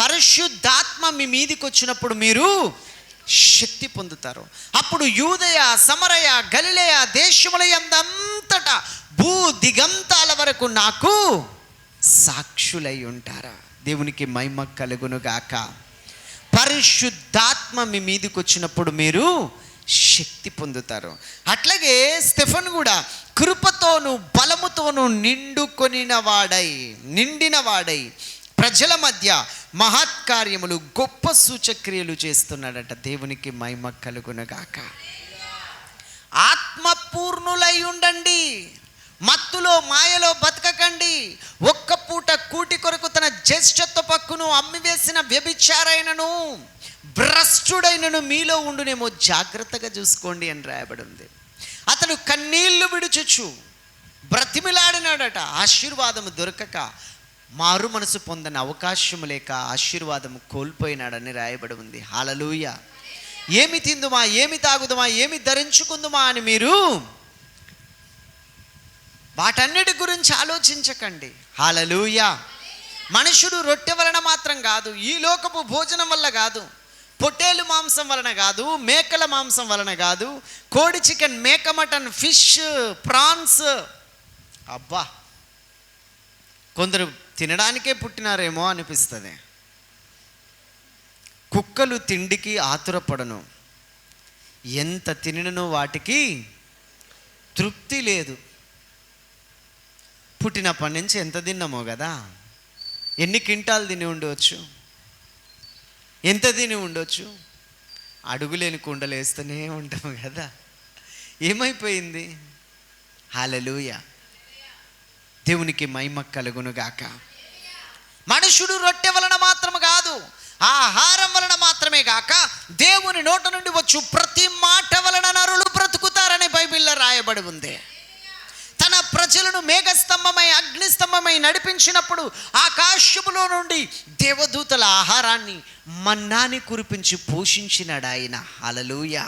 పరిశుద్ధాత్మ మీ మీదికి వచ్చినప్పుడు మీరు శక్తి పొందుతారు. అప్పుడు యూదయ, సమరయ, గలిలయ దేశముల యందంతటా భూ దిగంతాల వరకు నాకు సాక్షులై ఉంటారా. దేవునికి మహిమ కలుగును గాక. పరిశుద్ధాత్మ మీ మీదికి వచ్చినప్పుడు మీరు శక్తి పొందుతారు. అట్లాగే స్టెఫన్ కూడా కృపతోను బలముతోను నిండిన వాడై ప్రజల మధ్య మహత్కార్యములు, గొప్ప సూచక్రియలు చేస్తున్నాడట. దేవునికి మహిమ కలుగును గాక. ఆత్మపూర్ణులై ఉండండి. మత్తులో మాయలో బతకకండి. ఒక్క పూట కూటి కొరకు తన జ్యేష్ఠత్వ పక్కును అమ్మివేసిన వ్యభిచారైనను భ్రష్టుడైనను మీలో ఉండునేమో, జాగ్రత్తగా చూసుకోండి అని రాయబడి ఉంది. అతడు కన్నీళ్లు విడుచుచు బ్రతిమిలాడినాడట. ఆశీర్వాదము దొరకక, మారు మనసు పొందని అవకాశం లేక ఆశీర్వాదము కోల్పోయినాడని రాయబడి ఉంది. హల్లెలూయా. ఏమి తిందుమా, ఏమి తాగుదుమా, ఏమి ధరించుకుందుమా అని మీరు వాటన్నిటి గురించి ఆలోచించకండి. హల్లెలూయా. మనుషుడు రొట్టె వలన మాత్రం కాదు, ఈ లోకపు భోజనం వల్ల కాదు, పొట్టేలు మాంసం వలన కాదు, మేకల మాంసం వలన కాదు, కోడి, చికెన్, మేక, మటన్, ఫిష్, ప్రాన్స్, అబ్బా కొందరు తినడానికే పుట్టినారేమో అనిపిస్తుంది. కుక్కలు తిండికి ఆతురపడను, ఎంత తినను వాటికి తృప్తి లేదు. పుట్టినప్పటి నుంచి ఎంత తిన్నామో కదా. ఎన్ని క్వింటాలు తిని ఉండవచ్చు, ఎంత తిని ఉండొచ్చు. అడుగులేని కుండలు వేస్తూనే ఉంటాము కదా. ఏమైపోయింది? హల్లెలూయా. దేవునికి మహిమ కలుగును గాక. మనుషుడు రొట్టె వలన మాత్రం కాదు, ఆహారం వలన మాత్రమే కాక దేవుని నోట నుండి వచ్చు ప్రతి మాట వలన నరులు బ్రతుకుతారని బైబిల్లో రాయబడి ఉంది. తన ప్రజలను మేఘస్తంభమై అగ్నిస్తంభమై నడిపించినప్పుడు ఆకాశములో నుండి దేవదూతల ఆహారాన్ని, మన్నాని కురిపించి పోషించినాడు ఆయన. హల్లెలూయా.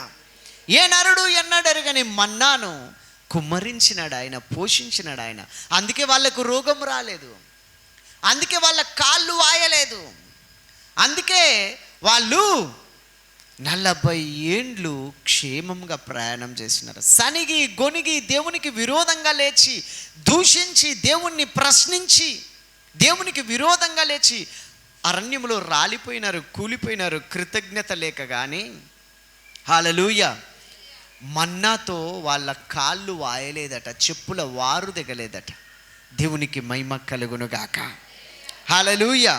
ఏ నరుడు ఎన్నడెరుగని మన్నాను కుమ్మరించినాడు ఆయన, పోషించినాడు ఆయన. అందుకే వాళ్ళకు రోగం రాలేదు, అందుకే వాళ్ళ కాళ్ళు వాయలేదు, అందుకే వాళ్ళు 40 ఏండ్లు క్షేమంగా ప్రయాణం చేసినారు. సనిగి గొనిగి దేవునికి విరోధంగా లేచి దూషించి, దేవుణ్ణి ప్రశ్నించి, దేవునికి విరోధంగా లేచి అరణ్యంలో రాలిపోయినారు, కూలిపోయినారు, కృతజ్ఞత లేక. కానీ హల్లెలూయా, మన్నాతో వాళ్ళ కాళ్ళు వాయలేదట, చెప్పుల వారు దిగలేదట. దేవునికి మహిమ కలుగును గాక. హల్లెలూయా.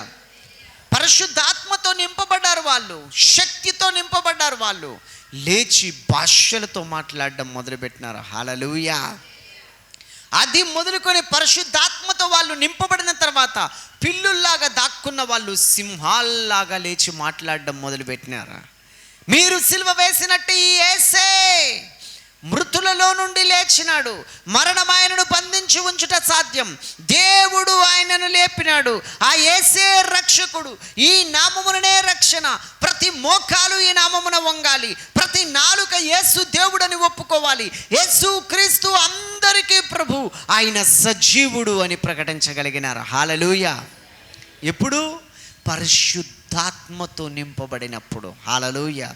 పరిశుద్ధాత్మతో నింపబడ్డారు వాళ్ళు, శక్తితో నింపబడ్డారు వాళ్ళు. లేచి భాషలతో మాట్లాడడం మొదలుపెట్టినారు. హల్లెలూయా. అది మొదలుకొని పరిశుద్ధాత్మతో వాళ్ళు నింపబడిన తర్వాత పిల్లుల్లాగా దాక్కున్న వాళ్ళు సింహాల్లాగా లేచి మాట్లాడడం మొదలుపెట్టినారు. మీరు సిలువ వేసినట్టు ఈ యేసే మృతులలో నుండి లేచినాడు, మరణం ఆయనను బంధించి ఉంచుట సాధ్యం, దేవుడు ఆయనను లేపినాడు. ఆ యేసే రక్షకుడు, ఈ నామముననే రక్షణ. ప్రతి మోకాలు ఈ నామమున వంగాలి, ప్రతి నాలుక యేసు దేవుడని ఒప్పుకోవాలి. యేసు క్రీస్తు అందరికీ ప్రభు, ఆయన సజీవుడు అని ప్రకటించగలిగినారు. హల్లెలూయా. ఎప్పుడు? పరిశుద్ధాత్మతో నింపబడినప్పుడు. హల్లెలూయా.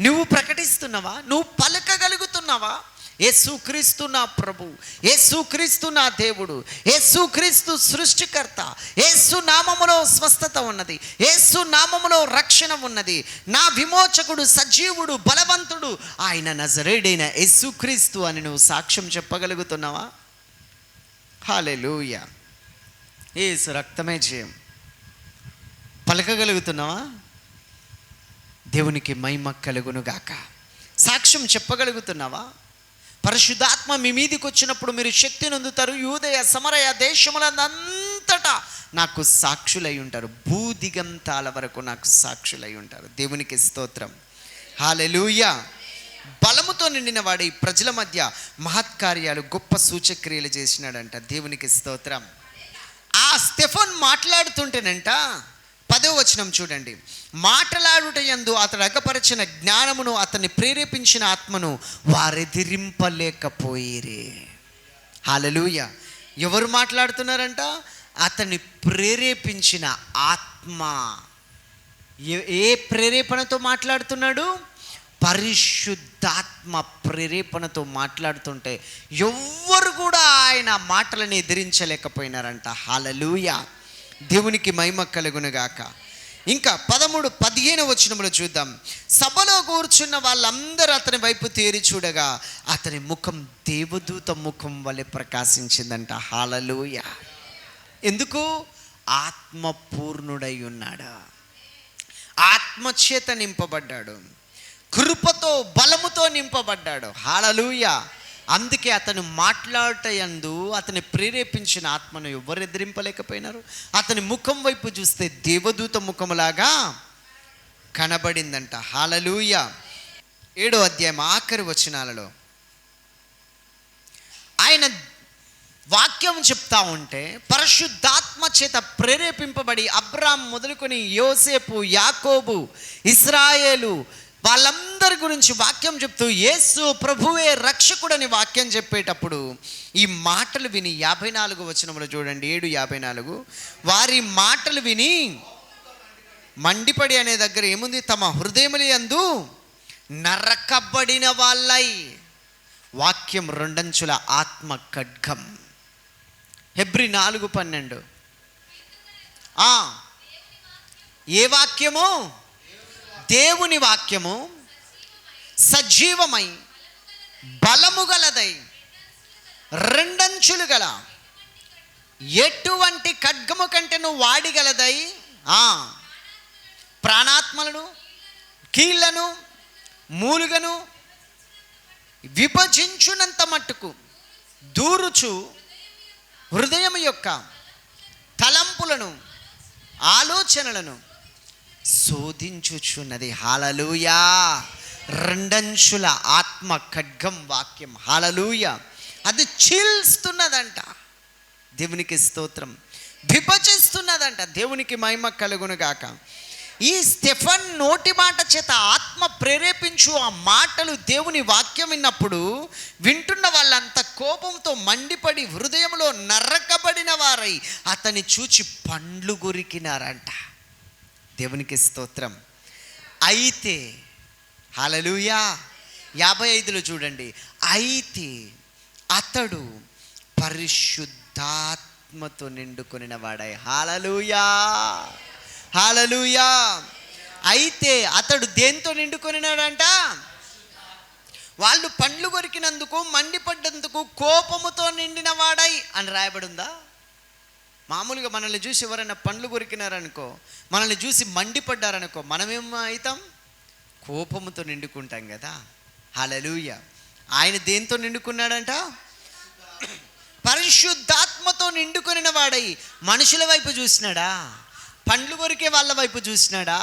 నువ్వు ప్రకటిస్తున్నావా? నువ్వు పలకగలుగుతున్నావా? యేసుక్రీస్తు నా ప్రభు, యేసుక్రీస్తు నా దేవుడు, యేసుక్రీస్తు సృష్టికర్త, యేసు నామములో స్వస్థత ఉన్నది, యేసు నామములో రక్షణ ఉన్నది, నా విమోచకుడు సజీవుడు బలవంతుడు ఆయన నజరేయుడైన యేసుక్రీస్తు అని నువ్వు సాక్ష్యం చెప్పగలుగుతున్నావా? హల్లెలూయా. యేసు రక్తమే జయం పలకగలుగుతున్నావా? దేవునికి మహిమ కలుగునుగాక. సాక్ష్యం చెప్పగలుగుతున్నావా? పరిశుద్ధాత్మ మీ మీదికి వచ్చినప్పుడు మీరు శక్తిని పొందుతారు. యూదయ సమరయ దేశములంతటా నాకు సాక్షులై ఉంటారు. భూదిగంతాల వరకు నాకు సాక్షులై ఉంటారు. దేవునికి స్తోత్రం. హల్లెలూయా. బలముతో నిండిన వాడు ఈ ప్రజల మధ్య మహత్కార్యాలు గొప్ప సూచక్రియలు చేసినాడంట. దేవునికి స్తోత్రం. ఆ స్టెఫన్ మాట్లాడుతుంటేనంట 10వ వచనం చూడండి. మాట్లాడుట యందు అతడు అగపరచిన జ్ఞానమును అతన్ని ప్రేరేపించిన ఆత్మను వారెదిరింపలేకపోయిరి. హల్లెలూయా. ఎవరు మాట్లాడుతున్నారంట? అతన్ని ప్రేరేపించిన ఆత్మ. ఏ ప్రేరేపణతో మాట్లాడుతున్నాడు? పరిశుద్ధాత్మ ప్రేరేపణతో మాట్లాడుతుంటే ఎవ్వరు కూడా ఆయన మాటలను ఎదిరించలేకపోయినారంట. హల్లెలూయా. దేవునికి మహిమ కలుగునుగాక. ఇంకా 13-15 వచనములు చూద్దాం. సభలో కూర్చున్న వాళ్ళందరూ అతని వైపు తేరి చూడగా అతని ముఖం దేవదూత ముఖం వలె ప్రకాశించిందంట. హల్లెలూయా. ఎందుకు? ఆత్మపూర్ణుడై ఉన్నాడు, ఆత్మచేత నింపబడ్డాడు, కృపతో బలముతో నింపబడ్డాడు. హల్లెలూయా. అందుకే అతను మాట్లాడటయందు అతని ప్రేరేపించిన ఆత్మను ఎవరు ఎదిరింపలేకపోయినారు. అతని ముఖం వైపు చూస్తే దేవదూత ముఖములాగా కనబడిందంట. హల్లెలూయా. 7వ అధ్యాయం ఆఖరి వచనాలలో ఆయన వాక్యం చెప్తా ఉంటే పరిశుద్ధాత్మ చేత ప్రేరేపింపబడి అబ్రాం మొదలుకొని యోసేపు, యాకోబు, ఇశ్రాయేలు వాళ్ళందరి గురించి వాక్యం చెప్తూ యేసు ప్రభువే రక్షకుడని వాక్యం చెప్పేటప్పుడు ఈ మాటలు విని 54వ వచనంలో చూడండి. 7:54 వారి మాటలు విని మండిపడి అనే దగ్గర ఏముంది? తమ హృదయములందు నరకబడిన వాళ్ళై. వాక్యం రెండంచుల ఆత్మ ఖడ్గం. హెబ్రీ 4:12. ఏ వాక్యము? దేవుని వాక్యము సజీవమై బలము గలదై రెండంచులు గల ఎటువంటి ఖడ్గము కంటే నువ్వు వాడిగలదై ప్రాణాత్మలను కీళ్లను మూలుగను విభజించునంత మట్టుకు దూరుచు హృదయం యొక్క తలంపులను ఆలోచనలను శోధించుచున్నది. హల్లెలూయా. రెండంచుల ఆత్మ ఖడ్గం వాక్యం. హల్లెలూయా. అది చీల్స్తున్నదంట. దేవునికి స్తోత్రం. విభజిస్తున్నదంట. దేవునికి మహిమ కలుగునుగాక. ఈ స్టెఫన్ నోటి మాట చేత ఆత్మ ప్రేరేపించు ఆ మాటలు దేవుని వాక్యం విన్నప్పుడు వింటున్న వాళ్ళంతా కోపంతో మండిపడి హృదయంలో నరకబడిన వారై అతన్ని చూచి పండ్లు కొరికినారంట. దేవునికి స్తోత్రం. అయితే హల్లెలూయా 55లో చూడండి. అయితే అతడు పరిశుద్ధాత్మతో నిండుకొనిన వాడై. హల్లెలూయా. హల్లెలూయా. అయితే అతడు దేంతో నిండుకొనినాడంట? వాళ్ళు పండ్లు కొరికినందుకు, మండిపడ్డందుకు కోపముతో నిండిన వాడై అని రాయబడి ఉందా? మామూలుగా మనల్ని చూసి ఎవరైనా పండ్లు కొరికినారనుకో, మనల్ని చూసి మండిపడ్డారనుకో, మనమేమో అవుతాం? కోపముతో నిండుకుంటాం కదా. హల్లెలూయా. ఆయన దేంతో నిండుకున్నాడంట? పరిశుద్ధాత్మతో నిండుకొనిన వాడై. మనుషుల వైపు చూసినాడా? పండ్లు కొరికే వాళ్ళ వైపు చూసినాడా?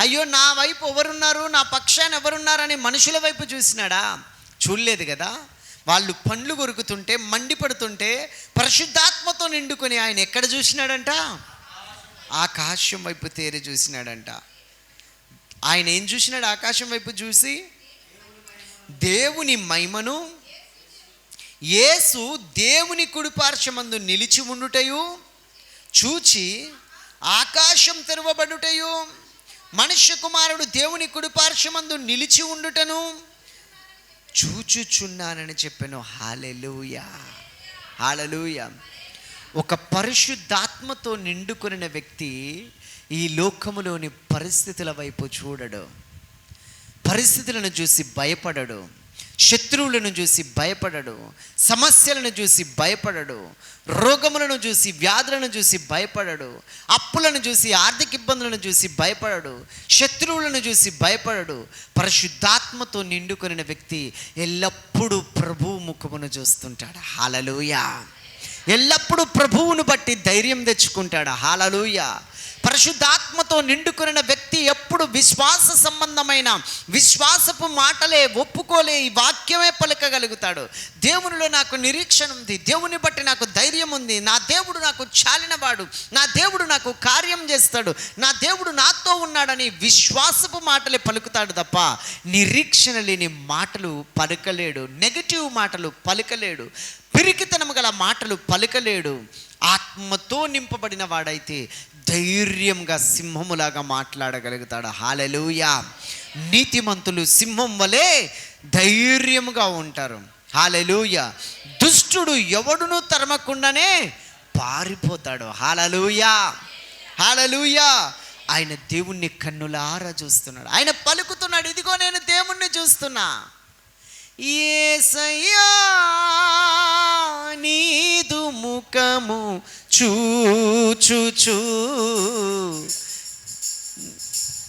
అయ్యో నా వైపు ఎవరున్నారు, నా పక్షాన ఎవరున్నారని మనుషుల వైపు చూసినాడా? చూడలేదు కదా. వాళ్ళు పండ్లు కొరుకుతుంటే మండిపడుతుంటే పరిశుద్ధాత్మతో నిండుకొని ఆయన ఎక్కడ చూసినాడంట? ఆకాశం వైపు తేరి చూసినాడంట. ఆయన ఏం చూసినాడు? ఆకాశం వైపు చూసి దేవుని మహిమను, యేసు దేవుని కుడిపార్శ్వమందు నిలిచి ఉండుటయు చూచి ఆకాశం తెరవబడుటయు మనుష్య కుమారుడు దేవుని కుడిపార్శ్వమందు నిలిచి ఉండుటను చూచుచున్నానని చెప్పాను. హల్లెలూయా, హల్లెలూయా. ఒక పరిశుద్ధాత్మతో నిండుకొనిన వ్యక్తి ఈ లోకములోని పరిస్థితుల వైపు చూడడు, పరిస్థితులను చూసి భయపడడు, శత్రువులను చూసి భయపడడు, సమస్యలను చూసి భయపడడు, రోగములను చూసి వ్యాధులను చూసి భయపడడు, అప్పులను చూసి ఆర్థిక ఇబ్బందులను చూసి భయపడడు, శత్రువులను చూసి భయపడడు. పరిశుద్ధాత్మతో నిండుకొనిన వ్యక్తి ఎల్లప్పుడూ ప్రభువు ముఖమును చూస్తుంటాడు. హల్లెలూయా. ఎల్లప్పుడూ ప్రభువును బట్టి ధైర్యం తెచ్చుకుంటాడు. హల్లెలూయా. పరిశుద్ధాత్మతో నిండుకొనిన వ్యక్తి ఎప్పుడు విశ్వాస సంబంధమైన విశ్వాసపు మాటలే ఒప్పుకోలే, ఈ వాక్యమే పలకగలుగుతాడు. దేవునిలో నాకు నిరీక్షణ ఉంది, దేవుని బట్టి నాకు ధైర్యం ఉంది, నా దేవుడు నాకు చాలినవాడు, నా దేవుడు నాకు కార్యం చేస్తాడు, నా దేవుడు నాతో ఉన్నాడని విశ్వాసపు మాటలే పలుకుతాడు తప్ప నిరీక్షణ లేని మాటలు పలకలేడు, నెగటివ్ మాటలు పలకలేడు, పిరికితనము గల మాటలు పలకలేడు. ఆత్మతో నింపబడిన వాడైతే ధైర్యంగా సింహములాగా మాట్లాడగలుగుతాడు. హల్లెలూయా. నీతిమంతులు సింహం వలె ధైర్యముగా ఉంటారు. హల్లెలూయా. దుష్టుడు ఎవడును తరమకుండానే పారిపోతాడు. హల్లెలూయా, హల్లెలూయా. ఆయన దేవుణ్ణి కన్నులారా చూస్తున్నాడు. ఆయన పలుకుతున్నాడు, ఇదిగో నేను దేవుణ్ణి చూస్తున్నా. యేసయ్యా నీదు ముఖము చూచుచు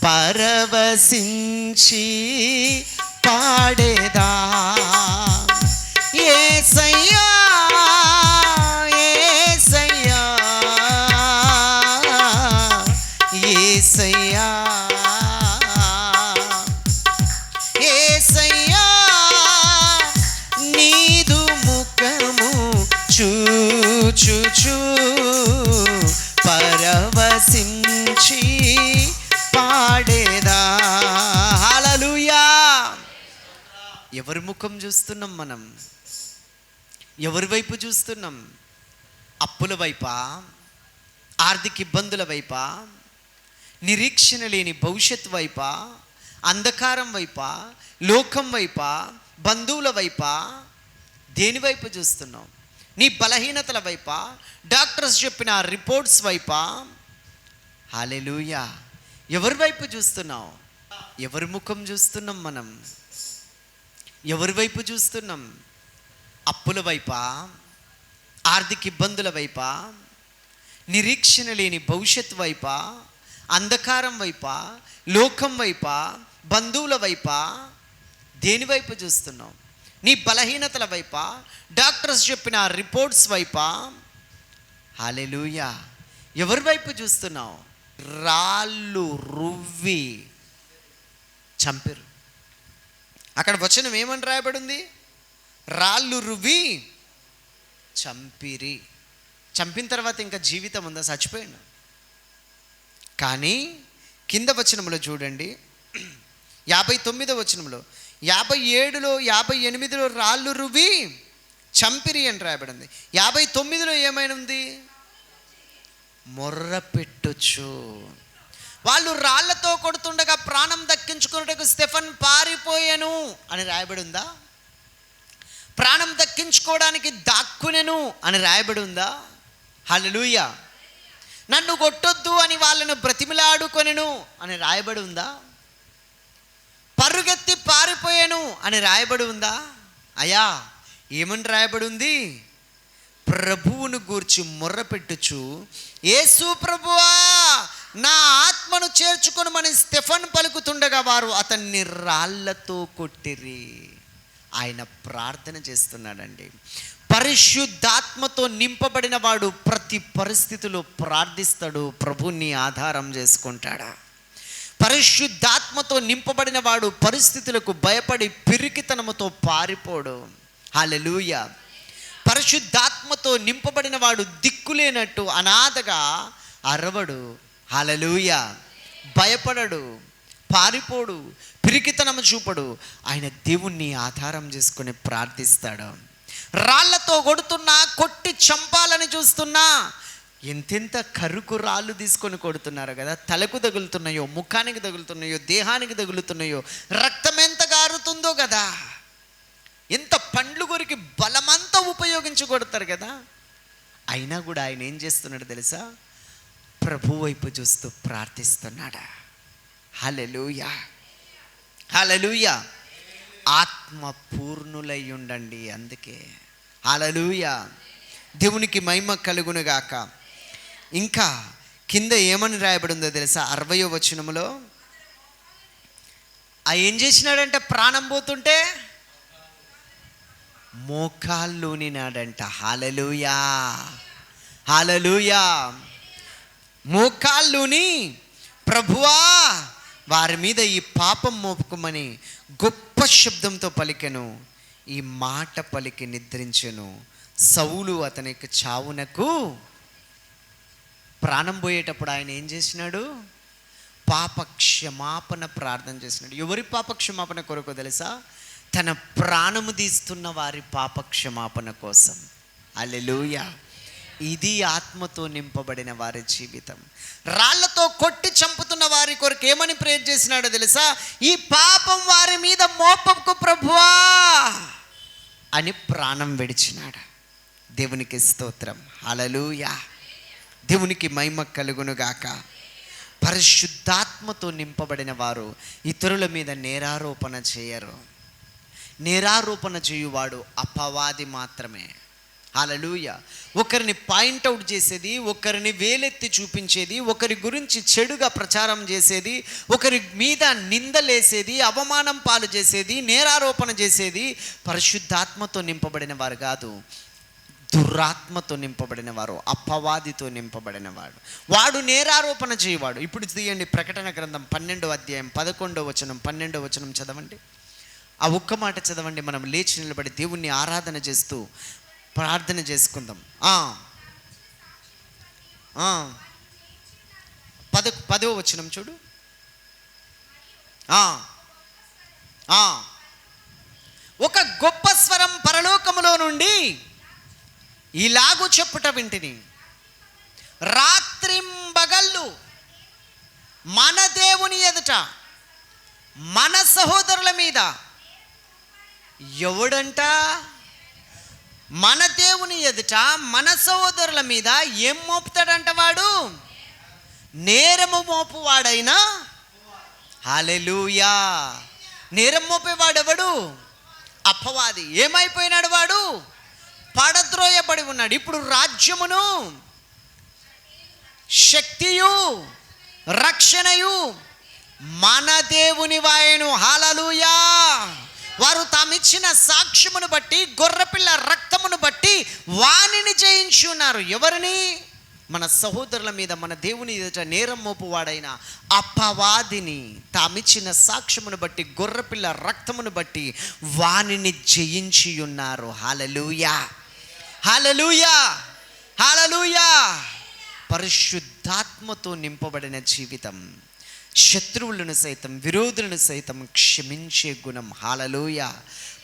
పరవశించి పాడేదా. యేసయ్యా యేసయ్యా యేసయ్యా యేసయ్యా నీదు ముఖము చూచుచు పరవశించి పాడేదా. హల్లెలూయా. ఎవరి ముఖం చూస్తున్నాం మనం? ఎవరి వైపు చూస్తున్నాం? అప్పుల వైపా, ఆర్థిక ఇబ్బందుల వైపా, నిరీక్షణ లేని భవిష్యత్తు వైపా, అంధకారం వైపా, లోకం వైపా, బంధువుల వైపా? దేని వైపు చూస్తున్నావు? నీ బలహీనతల వైపా, డాక్టర్స్ చెప్పిన రిపోర్ట్స్ వైపా? హల్లెలూయా. ఎవరి వైపు చూస్తున్నావు? ఎవరి ముఖం చూస్తున్నాం మనం? ఎవరి వైపు చూస్తున్నాం? అప్పుల వైపా, ఆర్థిక ఇబ్బందుల వైపా, నిరీక్షణ లేని భవిష్యత్తు వైపా, అంధకారం వైపా, లోకం వైపా, బంధువుల వైపా? దేని వైపు చూస్తున్నావు? నీ బలహీనతల వైపా, డాక్టర్స్ చెప్పిన రిపోర్ట్స్ వైపా? హల్లెలూయా. ఎవరి వైపు చూస్తున్నావు? రాళ్ళు రువ్వి చంపిరు. అక్కడ వచనం ఏమని రాయబడి ఉంది? రాళ్ళు రువ్వి చంపిరి. చంపిన తర్వాత ఇంకా జీవితం ఉందా? చచ్చిపోయాడు. కానీ కింద వచనంలో చూడండి, 59వ వచనంలో, 57లో 58లో రాళ్ళు రువ్వి చంపిరి అని రాయబడింది. 59లో ఏమైనా ఉంది? మొర్ర పెట్టొచ్చు. వాళ్ళు రాళ్లతో కొడుతుండగా ప్రాణం దక్కించుకున్నట్టుకు స్టెఫన్ పారిపోయాను అని రాయబడి ఉందా? ప్రాణం దక్కించుకోవడానికి దాక్కునెను అని రాయబడి ఉందా? హల్లెలూయా. నన్ను కొట్టొద్దు అని వాళ్ళను బ్రతిమిలాడుకొనెను అని రాయబడి ఉందా? పరుగెత్తి పారిపోయాను అని రాయబడి ఉందా? అయ్యా, ఏమని రాయబడి ఉంది? ప్రభువును గూర్చి మొర్ర పెట్టుచు, యేసు ప్రభువా నా ఆత్మను చేర్చుకొని మన స్టెఫన్ పలుకుతుండగా వారు అతన్ని రాళ్లతో కొట్టిరి. ఆయన ప్రార్థన చేస్తున్నాడండి. పరిశుద్ధాత్మతో నింపబడిన వాడు ప్రతి పరిస్థితిలో ప్రార్థిస్తాడు, ప్రభుని ఆధారం చేసుకుంటాడా. పరిశుద్ధాత్మతో నింపబడిన వాడు పరిస్థితులకు భయపడి పిరికితనముతో పారిపోడు. హల్లెలూయా. పరిశుద్ధాత్మతో నింపబడిన వాడు దిక్కులేనట్టు అనాథగా అరవడు. హల్లెలూయా. భయపడడు, పారిపోడు, పిరికితనము చూపడు. ఆయన దేవుణ్ణి ఆధారం చేసుకొని ప్రార్థిస్తాడు. రాళ్లతో కొడుతున్నా, కొట్టి చంపాలని చూస్తున్నా, ఎంతెంత కరుకు రాళ్ళు తీసుకొని కొడుతున్నారు కదా. తలకు తగులుతున్నాయో, ముఖానికి తగులుతున్నాయో, దేహానికి తగులుతున్నాయో, రక్తం ఎంత గారుతుందో కదా. బలమంతా ఉపయోగించి కొడతారు కదా. అయినా కూడా ఆయన ఏం చేస్తున్నాడు తెలుసా? ప్రభు వైపు చూస్తూ ప్రార్థిస్తున్నాడా. హల్లెలూయా, హల్లెలూయా. ఆత్మ పూర్ణులై ఉండండి. అందుకే హల్లెలూయా, దేవునికి మహిమ కలుగునుగాక. ఇంకా కింద ఏమని రాయబడి ఉందో తెలుసా? 60వ వచనములో ఏం చేసినాడంటే, ప్రాణం పోతుంటే మోకాళ్ళూనినాడంట. హల్లెలూయా, హల్లెలూయా. మోకాళ్ళూని, ప్రభువా వారి మీద ఈ పాపం మోపుకోమని గొప్ప శబ్దంతో పలికెను. ఈ మాట పలికి నిద్రించెను. సౌలు అతనికి చావునకు, ప్రాణం పోయేటప్పుడు ఆయన ఏం చేసినాడు? పాప క్షమాపణ ప్రార్థన చేసినాడు. ఎవరి పాప క్షమాపణ కొరకు తెలుసా? తన ప్రాణము తీస్తున్న వారి పాప క్షమాపణ కోసం. హల్లెలూయా. ఇది ఆత్మతో నింపబడిన వారి జీవితం. రాళ్లతో కొట్టి చంపుతున్న వారి కొరకు ఏమని ప్రేర్ చేసినాడో తెలుసా? ఈ పాపం వారి మీద మోపకు ప్రభువా అని ప్రాణం విడిచినాడు. దేవునికి స్తోత్రం. హల్లెలూయా, దేవునికి మహిమ కలుగునుగాక. పరిశుద్ధాత్మతో నింపబడిన వారు ఇతరుల మీద నేరారోపణ చేయరు. నేరారోపణ చేయువాడు అపవాది మాత్రమే. హల్లెలూయా. ఒకరిని పాయింట్అవుట్ చేసేది, ఒకరిని వేలెత్తి చూపించేది, ఒకరి గురించి చెడుగా ప్రచారం చేసేది, ఒకరి మీద నిందలేసేది, అవమానం పాలు చేసేది, నేరారోపణ చేసేది పరిశుద్ధాత్మతో నింపబడిన వారు కాదు, దురాత్మతో నింపబడిన వారు, అపవాదితో నింపబడిన వాడు. వాడు నేరారోపణ చేయవాడు. ఇప్పుడు తీయండి ప్రకటన గ్రంథం 12వ అధ్యాయం 11వ వచనం, 12వ వచనం చదవండి. ఆ ఒక్క మాట చదవండి. మనం లేచి నిలబడి దేవుణ్ణి ఆరాధన చేస్తూ ప్రార్థన చేసుకుందాం. 10వ వచనం చూడు. ఒక గొప్ప స్వరం పరలోకములో నుండి ఇలాగు చెప్పుట వింటిని, రాత్రింబగళ్ళు మన దేవుని ఎదుట మన సహోదరుల మీద ఎవడంట? మన దేవుని ఎదుట మన సహోదరుల మీద ఏం మోపుతాడంట? వాడు నేరము మోపువాడైనా. హల్లెలూయా. నేరం మోపేవాడెవడు? అపవాది. ఏమైపోయినాడు వాడు? పడద్రోయబడి ఉన్నాడు. ఇప్పుడు రాజ్యమును, శక్తియు, రక్షణయు మన దేవుని వాయను. హల్లెలూయా. వారు తామిచ్చిన సాక్ష్యమును బట్టి, గొర్రెపిల్ల రక్తమును బట్టి వానిని జయించి ఉన్నారు. ఎవరిని? మన సహోదరుల మీద మన దేవుని ఎదుట నేరం మోపువాడైన అపవాదిని తామిచ్చిన సాక్ష్యమును బట్టి, గొర్రెపిల్ల రక్తమును బట్టి వానిని జయించి ఉన్నారు. హల్లెలూయా, హల్లెలూయా, హల్లెలూయా. పరిశుద్ధాత్మతో నింపబడిన జీవితం శత్రువులను సైతం, విరోధులను సైతం క్షమించే గుణం. హల్లెలూయా.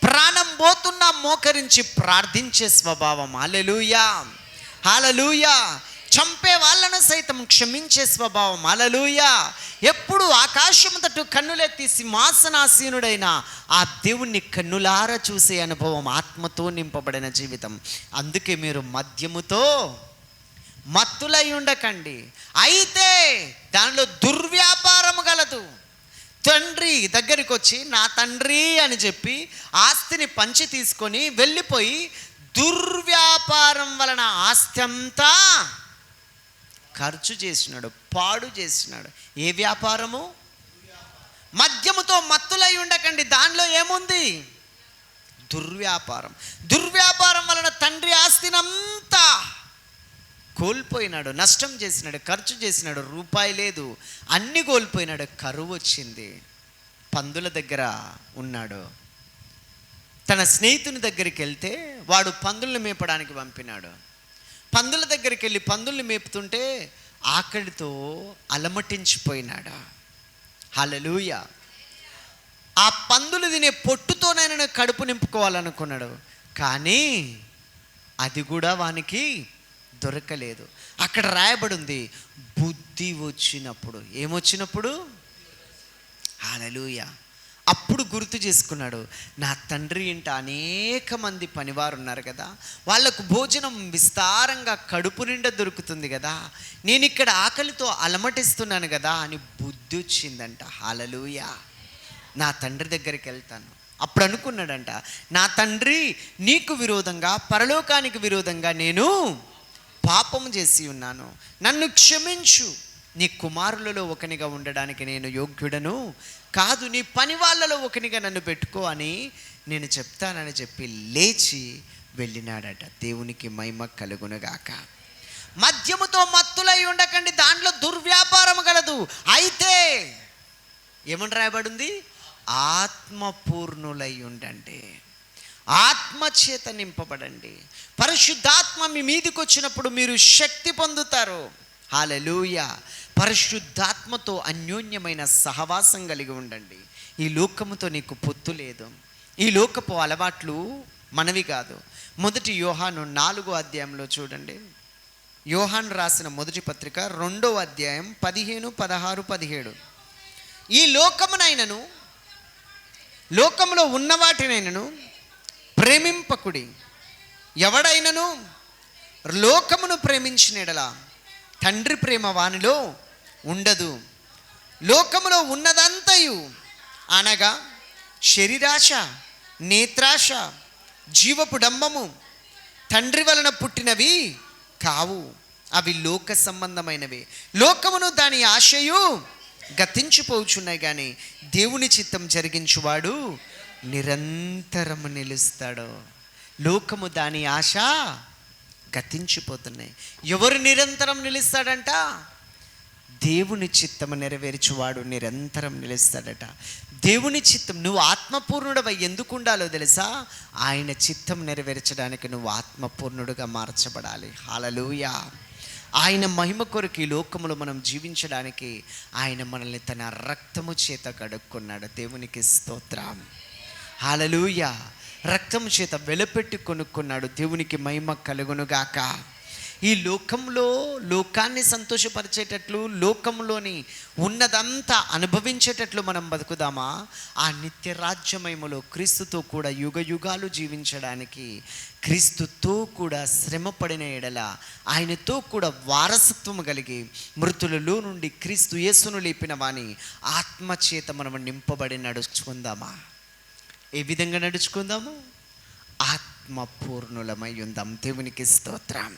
ప్రాణం పోతున్నా మోకరించి ప్రార్థించే స్వభావం. హల్లెలూయా, హల్లెలూయా. చంపే వాళ్ళను సైతం క్షమించే స్వభావం. హల్లెలూయా. ఎప్పుడు ఆకాశము తట్టు కన్నులెత్తి సింహాసనాసీనుడైన ఆ దేవుణ్ణి కన్నులారా చూసే అనుభవం. ఆత్మతో నింపబడిన జీవితం. అందుకే మీరు మద్యముతో మత్తులై ఉండకండి. అయితే దానిలో దుర్వ్యాపారము గలదు. తండ్రి దగ్గరికి వచ్చి నా తండ్రి అని చెప్పి ఆస్తిని పంచి తీసుకొని వెళ్ళిపోయి దుర్వ్యాపారం వలన ఆస్తి అంతా ఖర్చు చేసినాడు, పాడు చేసినాడు. ఏ వ్యాపారము? మద్యముతో మత్తులై ఉండకండి. దానిలో ఏముంది? దుర్వ్యాపారం. దుర్వ్యాపారం వలన తండ్రి ఆస్తినంతా కోల్పోయినాడు, నష్టం చేసినాడు, ఖర్చు చేసినాడు, రూపాయి లేదు, అన్నీ కోల్పోయినాడు. కరువు వచ్చింది. పందుల దగ్గర ఉన్నాడు. తన స్నేహితుని దగ్గరికి వెళ్తే వాడు పందుల్ని మేపడానికి పంపినాడు. పందుల దగ్గరికి వెళ్ళి పందుల్ని మేపుతుంటే ఆకలితో అలమటించిపోయినాడు. హల్లెలూయా. ఆ పందులు తినే పొట్టుతోనైనా కడుపు నింపుకోవాలనుకున్నాడు. కానీ అది కూడా వానికి దొరకలేదు. అక్కడ రాయబడి ఉంది, బుద్ధి వచ్చినప్పుడు. ఏమొచ్చినప్పుడు? హల్లెలూయా. అప్పుడు గుర్తు చేసుకున్నాడు, నా తండ్రి ఇంట అనేక మంది పనివారు ఉన్నారు కదా, వాళ్ళకు భోజనం విస్తారంగా కడుపు నిండా దొరుకుతుంది కదా, నేను ఇక్కడ ఆకలితో అలమటిస్తున్నాను కదా అని బుద్ధి వచ్చిందంట. హల్లెలూయా. నా తండ్రి దగ్గరికి వెళ్తాను. అప్పుడు అనుకున్నాడంట, నా తండ్రి, నీకు విరోధంగా, పరలోకానికి విరోధంగా నేను పాపం చేసి ఉన్నాను, నన్ను క్షమించు, నీ కుమారులలో ఒకనిగా ఉండడానికి నేను యోగ్యుడను కాదు, నీ పని వాళ్ళలో ఒకనిగా నన్ను పెట్టుకో అని నేను చెప్తానని చెప్పి లేచి వెళ్ళినాడట. దేవునికి మహిమ కలుగునుగాక. మద్యముతో మత్తులై ఉండకండి, దాంట్లో దుర్వ్యాపారం కలదు, అయితే ఏమని రాయబడింది? ఆత్మపూర్ణులై ఉండండి, ఆత్మచేత నింపబడండి. పరిశుద్ధాత్మ మీ మీదకి వచ్చినప్పుడు మీరు శక్తి పొందుతారు. హల్లెలూయా. పరిశుద్ధాత్మతో అన్యోన్యమైన సహవాసం కలిగి ఉండండి. ఈ లోకముతో నీకు పొత్తు లేదు, ఈ లోకపు అలవాట్లు మనవి కాదు. మొదటి యోహాను 4వ అధ్యాయంలో చూడండి. యోహాను రాసిన మొదటి పత్రిక 2వ అధ్యాయం 15, 16, 17. ఈ లోకమునైనను లోకములో ఉన్న వాటినైనను ప్రేమింపకుడి. ఎవడైనను లోకమును ప్రేమించిన యెడల తండ్రి ప్రేమ వానిలో ఉండదు. లోకములో ఉన్నదంతయు అనగా శరీరాశ, నేత్రాశ, జీవపు డంబము తండ్రి వలన పుట్టినవి కావు, అవి లోక సంబంధమైనవి. లోకమును దాని ఆశయు గతించిపోచున్నాయి, కానీ దేవుని చిత్తం జరిగించువాడు నిరంతరము నిలుస్తాడు. లోకము దాని ఆశ గతించిపోతున్నాయి. ఎవరు నిరంతరం నిలుస్తాడంట? దేవుని చిత్తము నెరవేర్చువాడు నిరంతరం నిలుస్తాడట. దేవుని చిత్తం, నువ్వు ఆత్మపూర్ణుడవై ఎందుకు ఉండాలో తెలుసా? ఆయన చిత్తం నెరవేర్చడానికి నువ్వు ఆత్మపూర్ణుడుగా మార్చబడాలి. హల్లెలూయా. ఆయన మహిమ కొరకు ఈ లోకములో మనం జీవించడానికి ఆయన మనల్ని తన రక్తము చేత కడుక్కున్నాడు. దేవునికి స్తోత్రం. హల్లెలూయా. రక్తము చేత వెలపెట్టి కొనుక్కున్నాడు. దేవునికి మహిమ కలుగునుగాక. ఈ లోకంలో లోకాన్ని సంతోషపరిచేటట్లు, లోకంలోని ఉన్నదంతా అనుభవించేటట్లు మనం బతుకుదామా? ఆ నిత్య రాజ్యమయములో క్రీస్తుతో కూడా యుగ యుగాలు జీవించడానికి, క్రీస్తుతో కూడా శ్రమపడిన ఎడల ఆయనతో కూడా వారసత్వం కలిగి మృతులలో నుండి క్రీస్తు యేసును లేపిన వాని ఆత్మచేత మనం నింపబడి నడుచుకుందామా? ఏ విధంగా నడుచుకుందాము? ఆత్మపూర్ణులమై ఉందాం. దేవునికి స్తోత్రం.